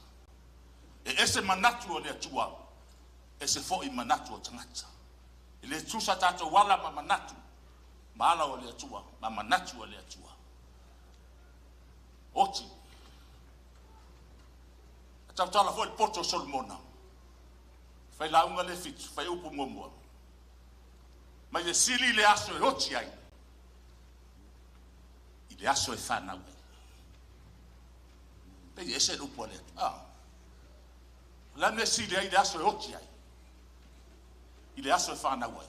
Speaker 12: E ese manatu le tua. Ese fo I manatu o tangata. Ile tusa tato wala ma manatu. Maala o le tua, ma manatu o le tua. Oti. Tau tala fo il poto Solomona. Fai launga le fit, fai upu mua. Ma le sili le aso e oti ai. Le aso e whanau. Pei ese lupo le. La me si le ai le aso e oti ai. I le aso e whanau ai.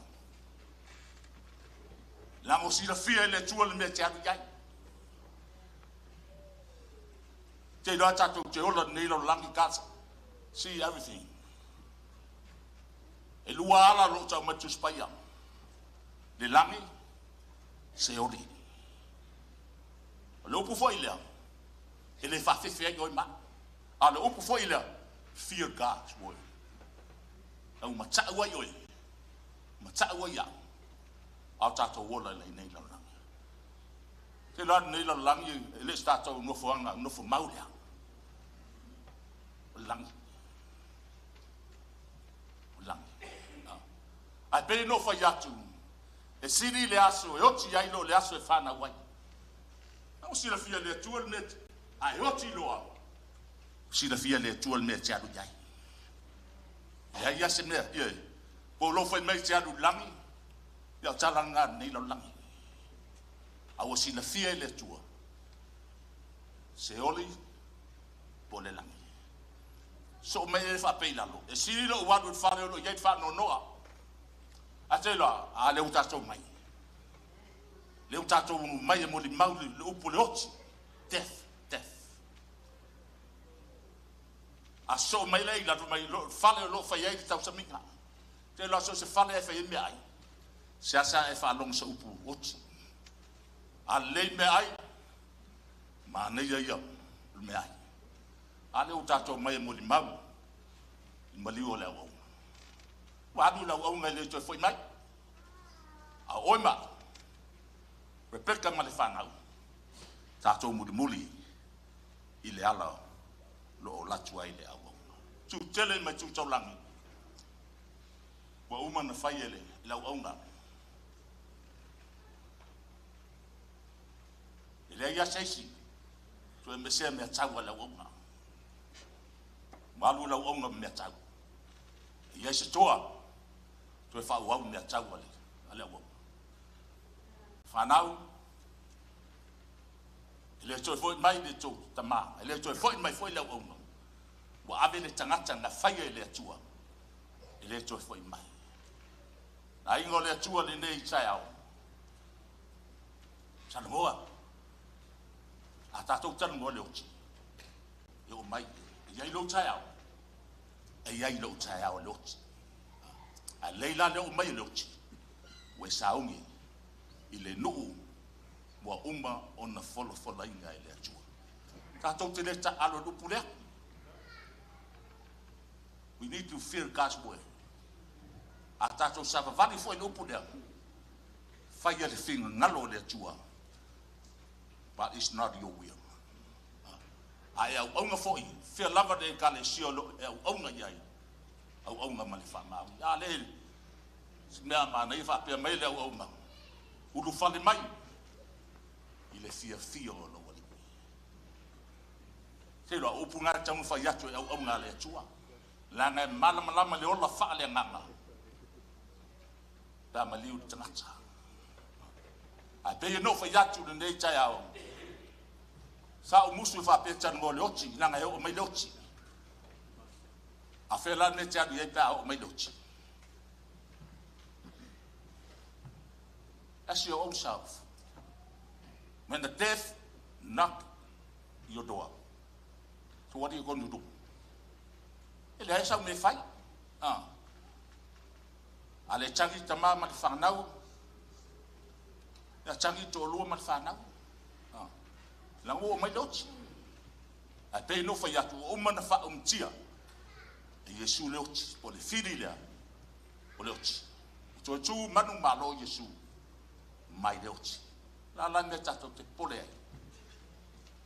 Speaker 12: La mo si la fia le tua le me te atu ai. Te loa tatu te ola neilo langi kasa. See everything. E lua ala lo tau matu spaya. Le langi se ori. Le upu foi lea. Ele fa fefe ai oi ma. A le upu foi lea. Fear God's word. Au mata ua oi. Mata ua ia. Au tato wola le nei la langi. Te la nei la langi ele tato no fuanga no fu maulea. Langi. Ai pe no fa yatu. E siri le aso e oti ai lo le aso e fana wai. O si la fia le tua net ai oti loa. Si la fia le tua net ya du jai. Ya se me ye. Po lo foi mai ya du langi. Ya talanga nei lo langi. A o si la fia le tua. Se oli po le langi. So me e fa pe lalo. E si lo wa du fa lo ye fa no noa. Atela a le utato mai. Le utato mai mo li mau le upu le oti. Death. A so mai le la mai fale lo fa ye tau sa minga. Te lo so se fale e fa ye me ai. Se asa e fa long sa upu oti. A le me ai. Ma ne ye me ai. A le utato mai mo li mau. Mali o le au. Wa du la au ngai le to foi mai. A oi ma. Repeka ma le whanau. Tātou muli i le ala lo o latu ai le awa. Tu tele mai tu taulangi. Wa uma na whai ele i lau aunga. I lea ia seisi. Tu e mesea mea tau a lau aunga. Malu lau aunga mea tau. I ai se toa. Tu e whau au mea tau a le aunga. Whanau. Ele toi foi mai de tu tama. Ele toi foi mai foi lau aunga. Wa ave le tangata na whai ele atua. Ele toi foi mai. Na ingo le atua le nei tai au. Sana moa. A tātou tanu moa le oti. E o mai. E iai lo tai au. E iai lo tai au le oti. A leila le o mai le oti. We saungi. I le nuu. Mua uma o na folo inga i le atua. Tātou te le ta alo lupu lea. We need to fear God's word. A tātou savavani foi lupu lea. Whai le whinga ngalo le atua. But it's not your will. Ai au aunga foi. Fear lava de kale sio lo au aunga iai. Au aunga mali whamau. Ya le. Mea mana i whapea mai le au aunga. Ulu whale mai. I le fia o lo wali. Te loa upu ngā tamu whai atu e au aunga le atua. Langa e malama le ola wha le nganga. Da maliu tangata. Ai peye no whai atu le nei tai au. Sa o musu whapea tanu le oti. Langa e o mai le oti. A whela ne te anu e pia o mai le oti. That's your own self. When the death knock your door, so what are you going to do? Ele hai sau me fai. Ale changi tama ma whanau. Ya changi to lua ma whanau. Lango o mai loti. A pei no fai atu o mana wha tia. E Yesu leoti, o le whiri lea. O leoti. So tu manu malo Yesu. Mai leoti. La me tato te pole ai.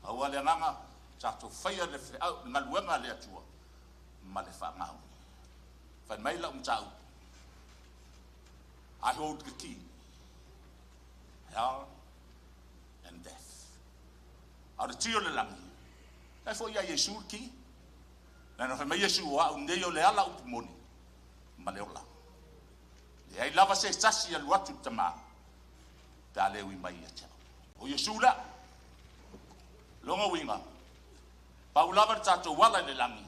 Speaker 12: Aua le nganga, tato whaia le whiau, ngaluenga le atua, ma le whangau. Whai mai la tau. I hold the key. Hell and death. Au le tio le langi. Ai fo ia Yesu ki. Nana whai mai Yesu wa unei o le ala upu moni. Ma le ola. Le ai lava se sasi alu atu tamaa. Ta lewi mai ata. O Yesu la. Longa winga. Paulava tato wala le langi.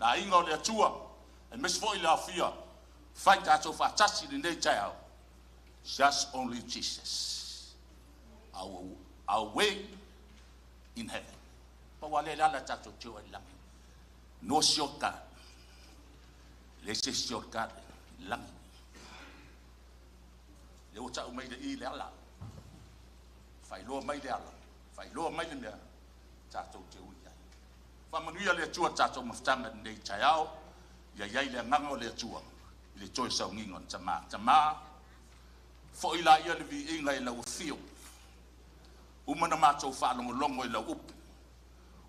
Speaker 12: Na inga o le atua. E mesfo i la fia. Fai tato fa tasi ni nei tau. Just only Jesus. Our way in heaven. Pa wale lala tato tio i langi. No shortcut. Lese shortcut langi. Le o tau mai le i le ala. Fai loa mai le ala. Fai loa mai le mea. Tātou te ui ai. Whamanuia le atua tātou maftanga nei tai au. Ia iai le nganga o le atua. I le toi sau ngingon tama. Tama. Fo i la ia le vi inga i lau fio. Umana mātou whaalongo longo i lau upu.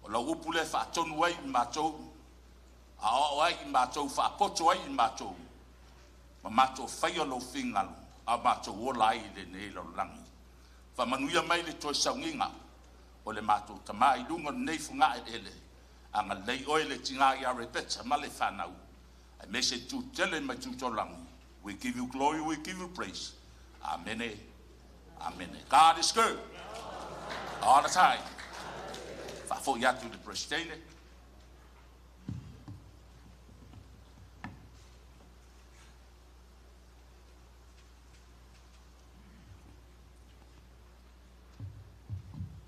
Speaker 12: O lau upu le whaatonu ai i mātou. A o ai i mātou whaapoto ai i mātou. Ma mātou whaia lo fingalu. A mātou ola ai le nei lau langi. Whamanuia mai le toi sau nginga. O le mātou tama i lunga nei funga e ele. Anga lei oe le tinga i a repeta ma le whanau. I may say tu tele mai tu tolangi. We give you glory, we give you praise. Amen. Amen. God is good. All the time. Fafo yatu de prestene.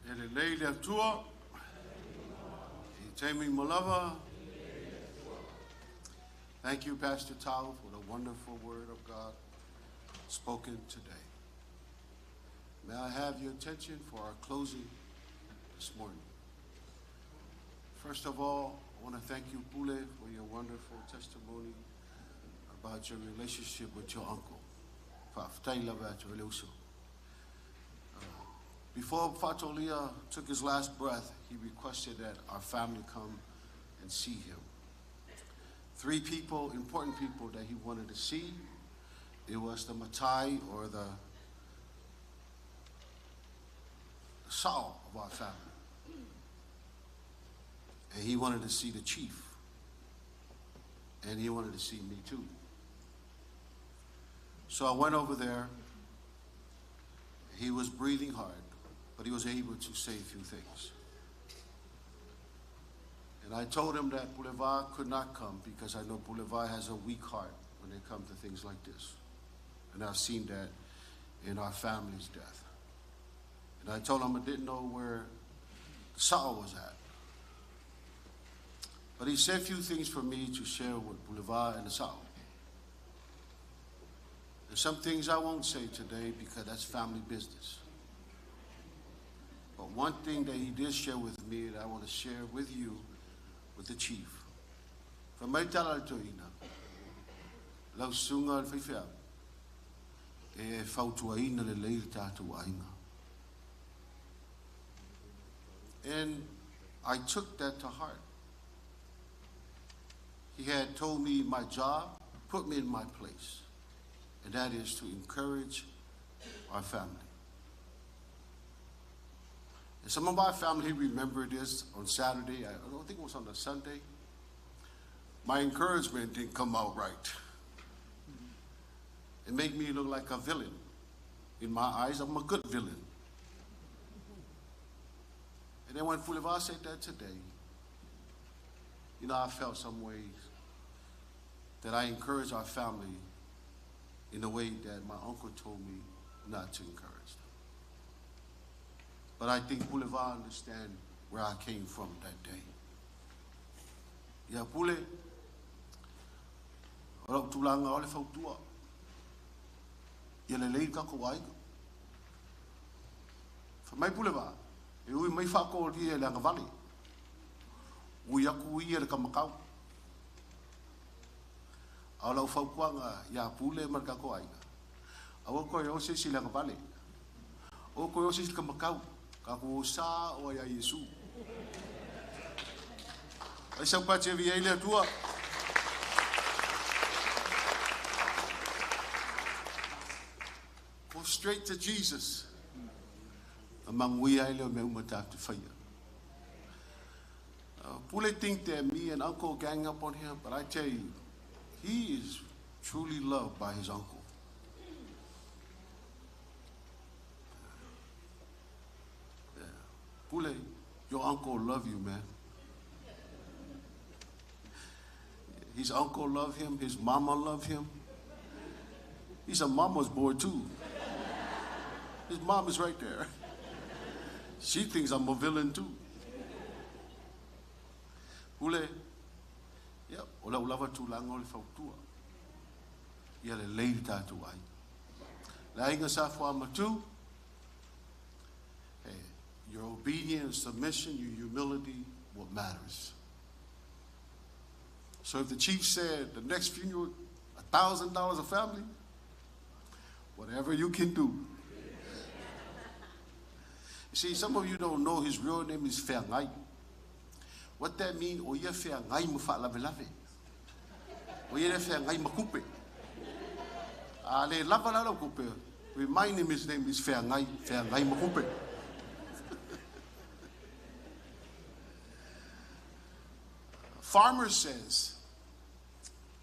Speaker 5: Ele lei le atua. E Tama Malōlō. Thank you, Pastor Tau, for the wonderful word of God spoken today. May I have your attention for our closing this morning. First of all, I want to thank you, Pule, for your wonderful testimony about your relationship with your uncle. Before Fatolia took his last breath, he requested that our family come and see him. 3 people, important people that he wanted to see. It was the Matai, or the Sao of our family. And he wanted to see the chief. And he wanted to see me too. So I went over there. He was breathing hard, but he was able to say a few things. And I told him that Boulevard could not come because I know Boulevard has a weak heart when it comes to things like this. And I've seen that in our family's death. And I told him I didn't know where Sao was at. But he said a few things for me to share with Boulevard and the Sao. There's some things I won't say today because that's family business. But one thing that he did share with me that I want to share with you, with the chief. From my talaltoina, lau sunga al whaiwhea, e whautuaina le leir tātou ainga. And I took that to heart. He had told me my job, put me in my place, and that is to encourage our family. And some of our family remember this on Saturday. I don't think it was on a Sunday. My encouragement didn't come out right. It made me look like a villain. In my eyes, I'm a good villain. And then when Boulevard said that today, you know, I felt some ways that I encourage our family in a way that my uncle told me not to encourage them. But I think Boulevard understand where I came from that day. Ya Pule, ora tulanga ole fautua. Ya le lei ka ko ai. Fa mai Boulevard, e ui mai fa ko ri Leagafaia. Ui aku ia le kamakau. Au lau faukuanga ya Pule marka ko ai. Au ko yo se si Leagafaia. O ko yo se si kamakau. Ka ko sa o ya Yesu. Ai sa pa che vi ele tua. Go straight to Jesus. Among we ai le me umata te faia. Pule think that me and Uncle gang up on him, but I tell you, he is truly loved by his uncle. Yeah. Pule, your uncle love you, man. His uncle love him, his mama love him. He's a mama's boy too. His mom is right there. She thinks I'm a villain too. Ule, yep, ola ulava tulanga ole fautua. Ia le leiri tātou ai. La inga sa fua matu, hey, your obedience, submission, your humility, what matters. So if the chief said the next funeral, $1,000 a family, whatever you can do. You see, some of you don't know his real name is Whengai. What that means, o ia Whengai mo whaalawelawe. O ia Whengai makupe. Le lava lalo kupe. Remind him his name is Whengai makupe. Farmer says,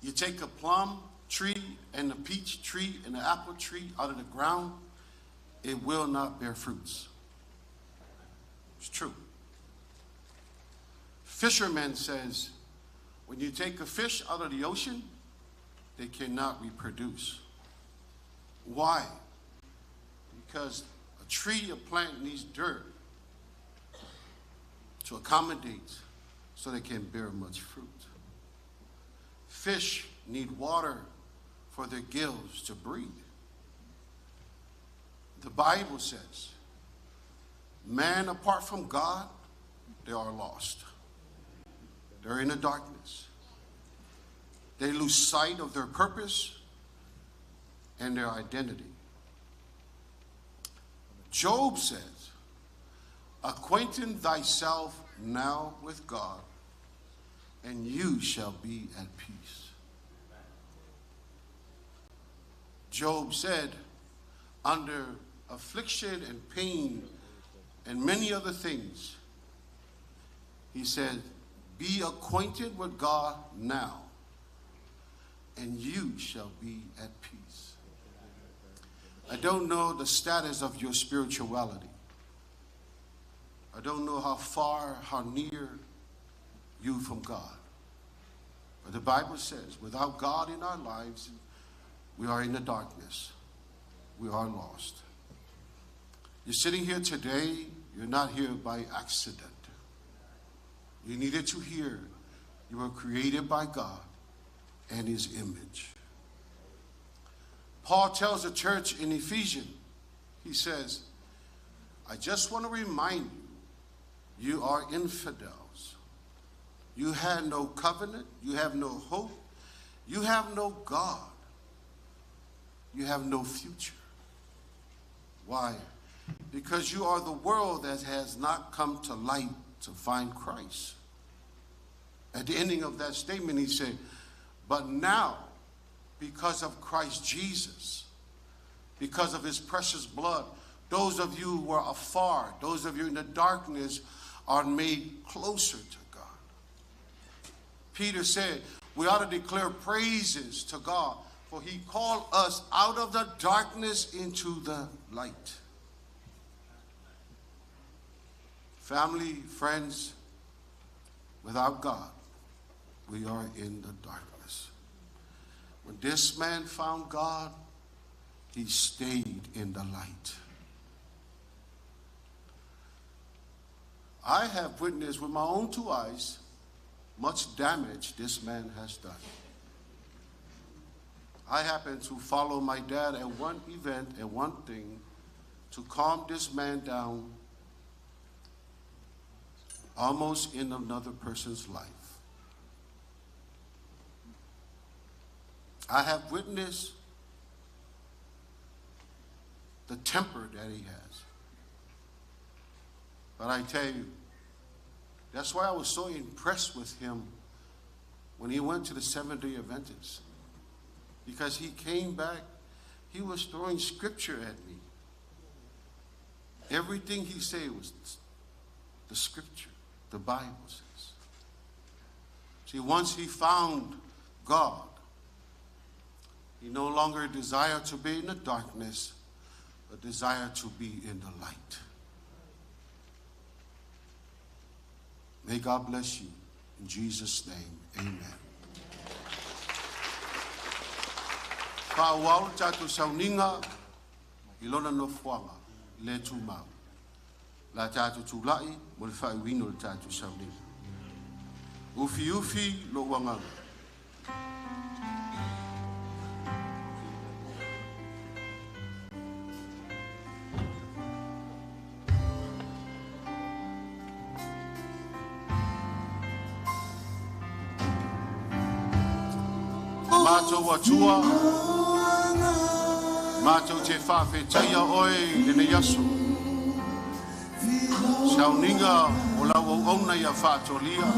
Speaker 5: you take a plum tree and a peach tree and an apple tree out of the ground, it will not bear fruits. It's true. Fisherman says, when you take a fish out of the ocean, they cannot reproduce. Why? Because a tree, a plant needs dirt to accommodate so they can bear much fruit. Fish need water for their gills to breathe. The Bible says, man apart from God, they are lost. They're in the darkness. They lose sight of their purpose and their identity. Job says, acquainting thyself now with God, and you shall be at peace. Job said, under affliction and pain and many other things, he said, be acquainted with God now, and you shall be at peace. I don't know the status of your spirituality. I don't know how far, how near you from God. But the Bible says, without God in our lives, we are in the darkness. We are lost. You're sitting here today, you're not here by accident. You needed to hear you were created by God and his image. Paul tells the church in Ephesians, he says, I just want to remind you, you are infidels. You had no covenant. You have no hope. You have no God. You have no future. Why? Because you are the world that has not come to light to find Christ. At the ending of that statement, he said, but now, because of Christ Jesus, because of his precious blood, those of you who are afar, those of you in the darkness, are made closer to God. Peter said, we ought to declare praises to God, for he called us out of the darkness into the light. Family, friends, without God, we are in the darkness. When this man found God, he stayed in the light. I have witnessed with my own two eyes much damage this man has done. I happened to follow my dad at one event and one thing to calm this man down almost in another person's life. I have witnessed the temper that he has. But I tell you, that's why I was so impressed with him when he went to the Seventh-day Adventists. Because he came back, he was throwing scripture at me. Everything he said was the scripture, the Bible says. See, once he found God, he no longer desired to be in the darkness, but desired to be in the light. May God bless you. In Jesus' name, amen. Pa'awau tātou sauninga, ilona no fuanga, le tūmau. La tātou tūlai, mo le whaiwino le tātou sauninga. Ufi ufi lo wanganga. Mātou atua, mātou te whawhetaia oe le ne yaso. Sauninga o lau au auna ia whātolia.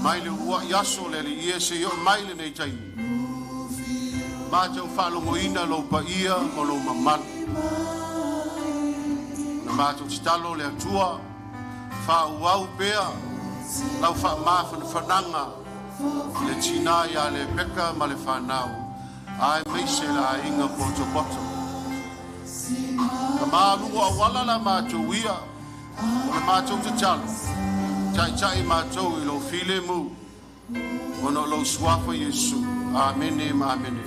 Speaker 5: Mai le ua yaso le li ia se o mai le nei taimi. Mātou whalongoina lo pa ia o lo mamani. Na mātou titalo le atua, whauau pea, lau whamāwhana whananga. Le tina ya le peka ma le whanau. Ai meise la inga poto poto. Ka mālungo a wala la mātou ia. O le mātou te talo. Tai tai mātou I lo file mu. O no lo suafa Yesu. Amene ma amene.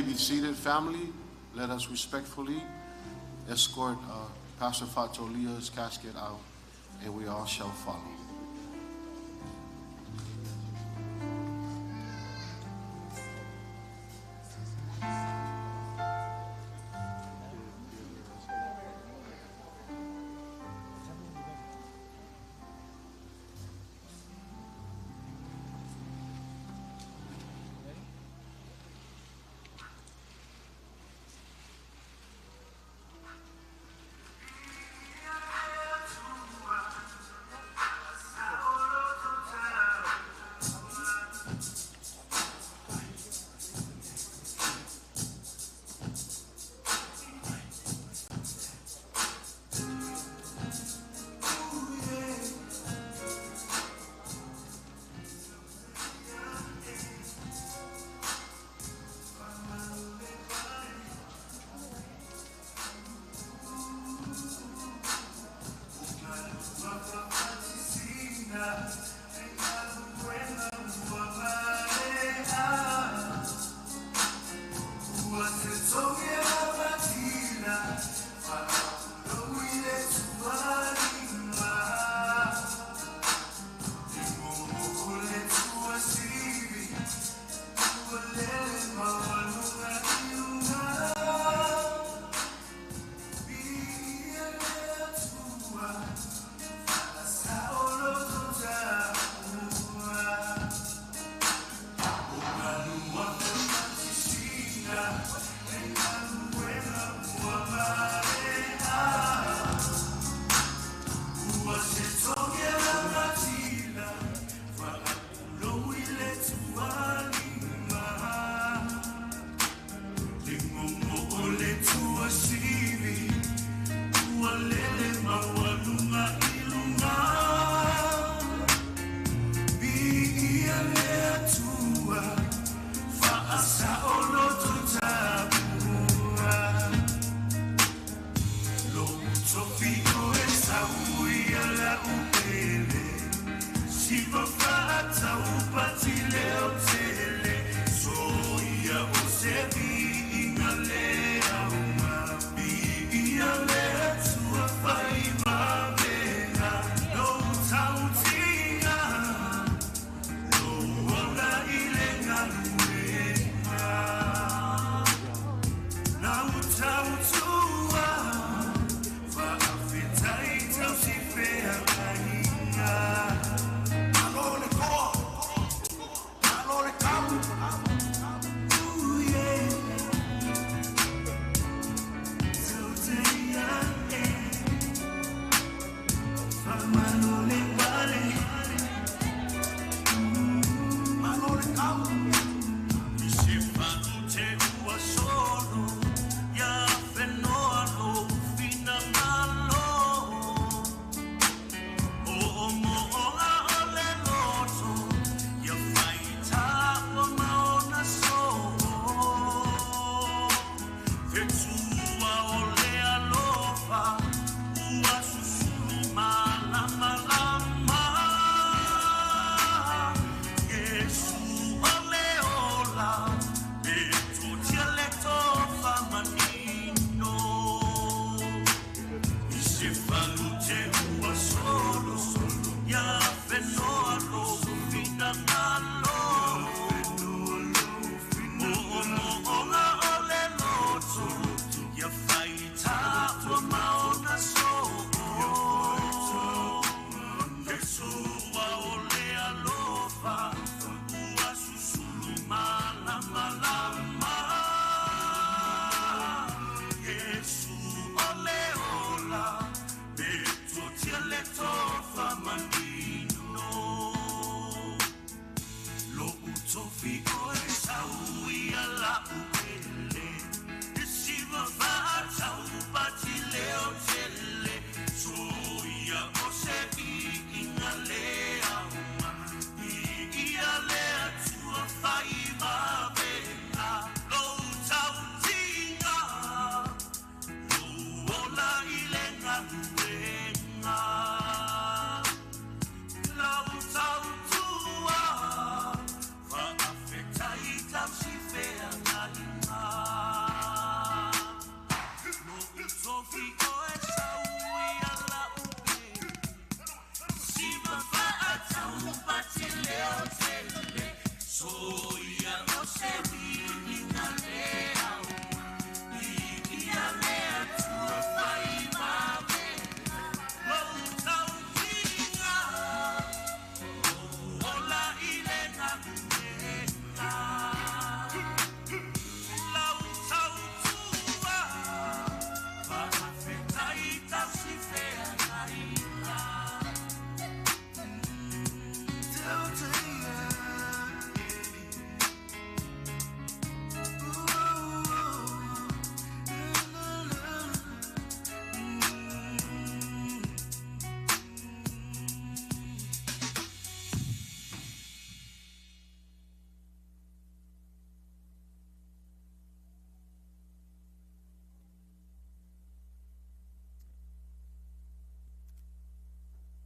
Speaker 5: be seated, family. Let us respectfully escort Pastor Fatolia's casket out, and we all shall follow.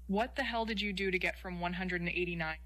Speaker 13: What the hell did you do to get from 189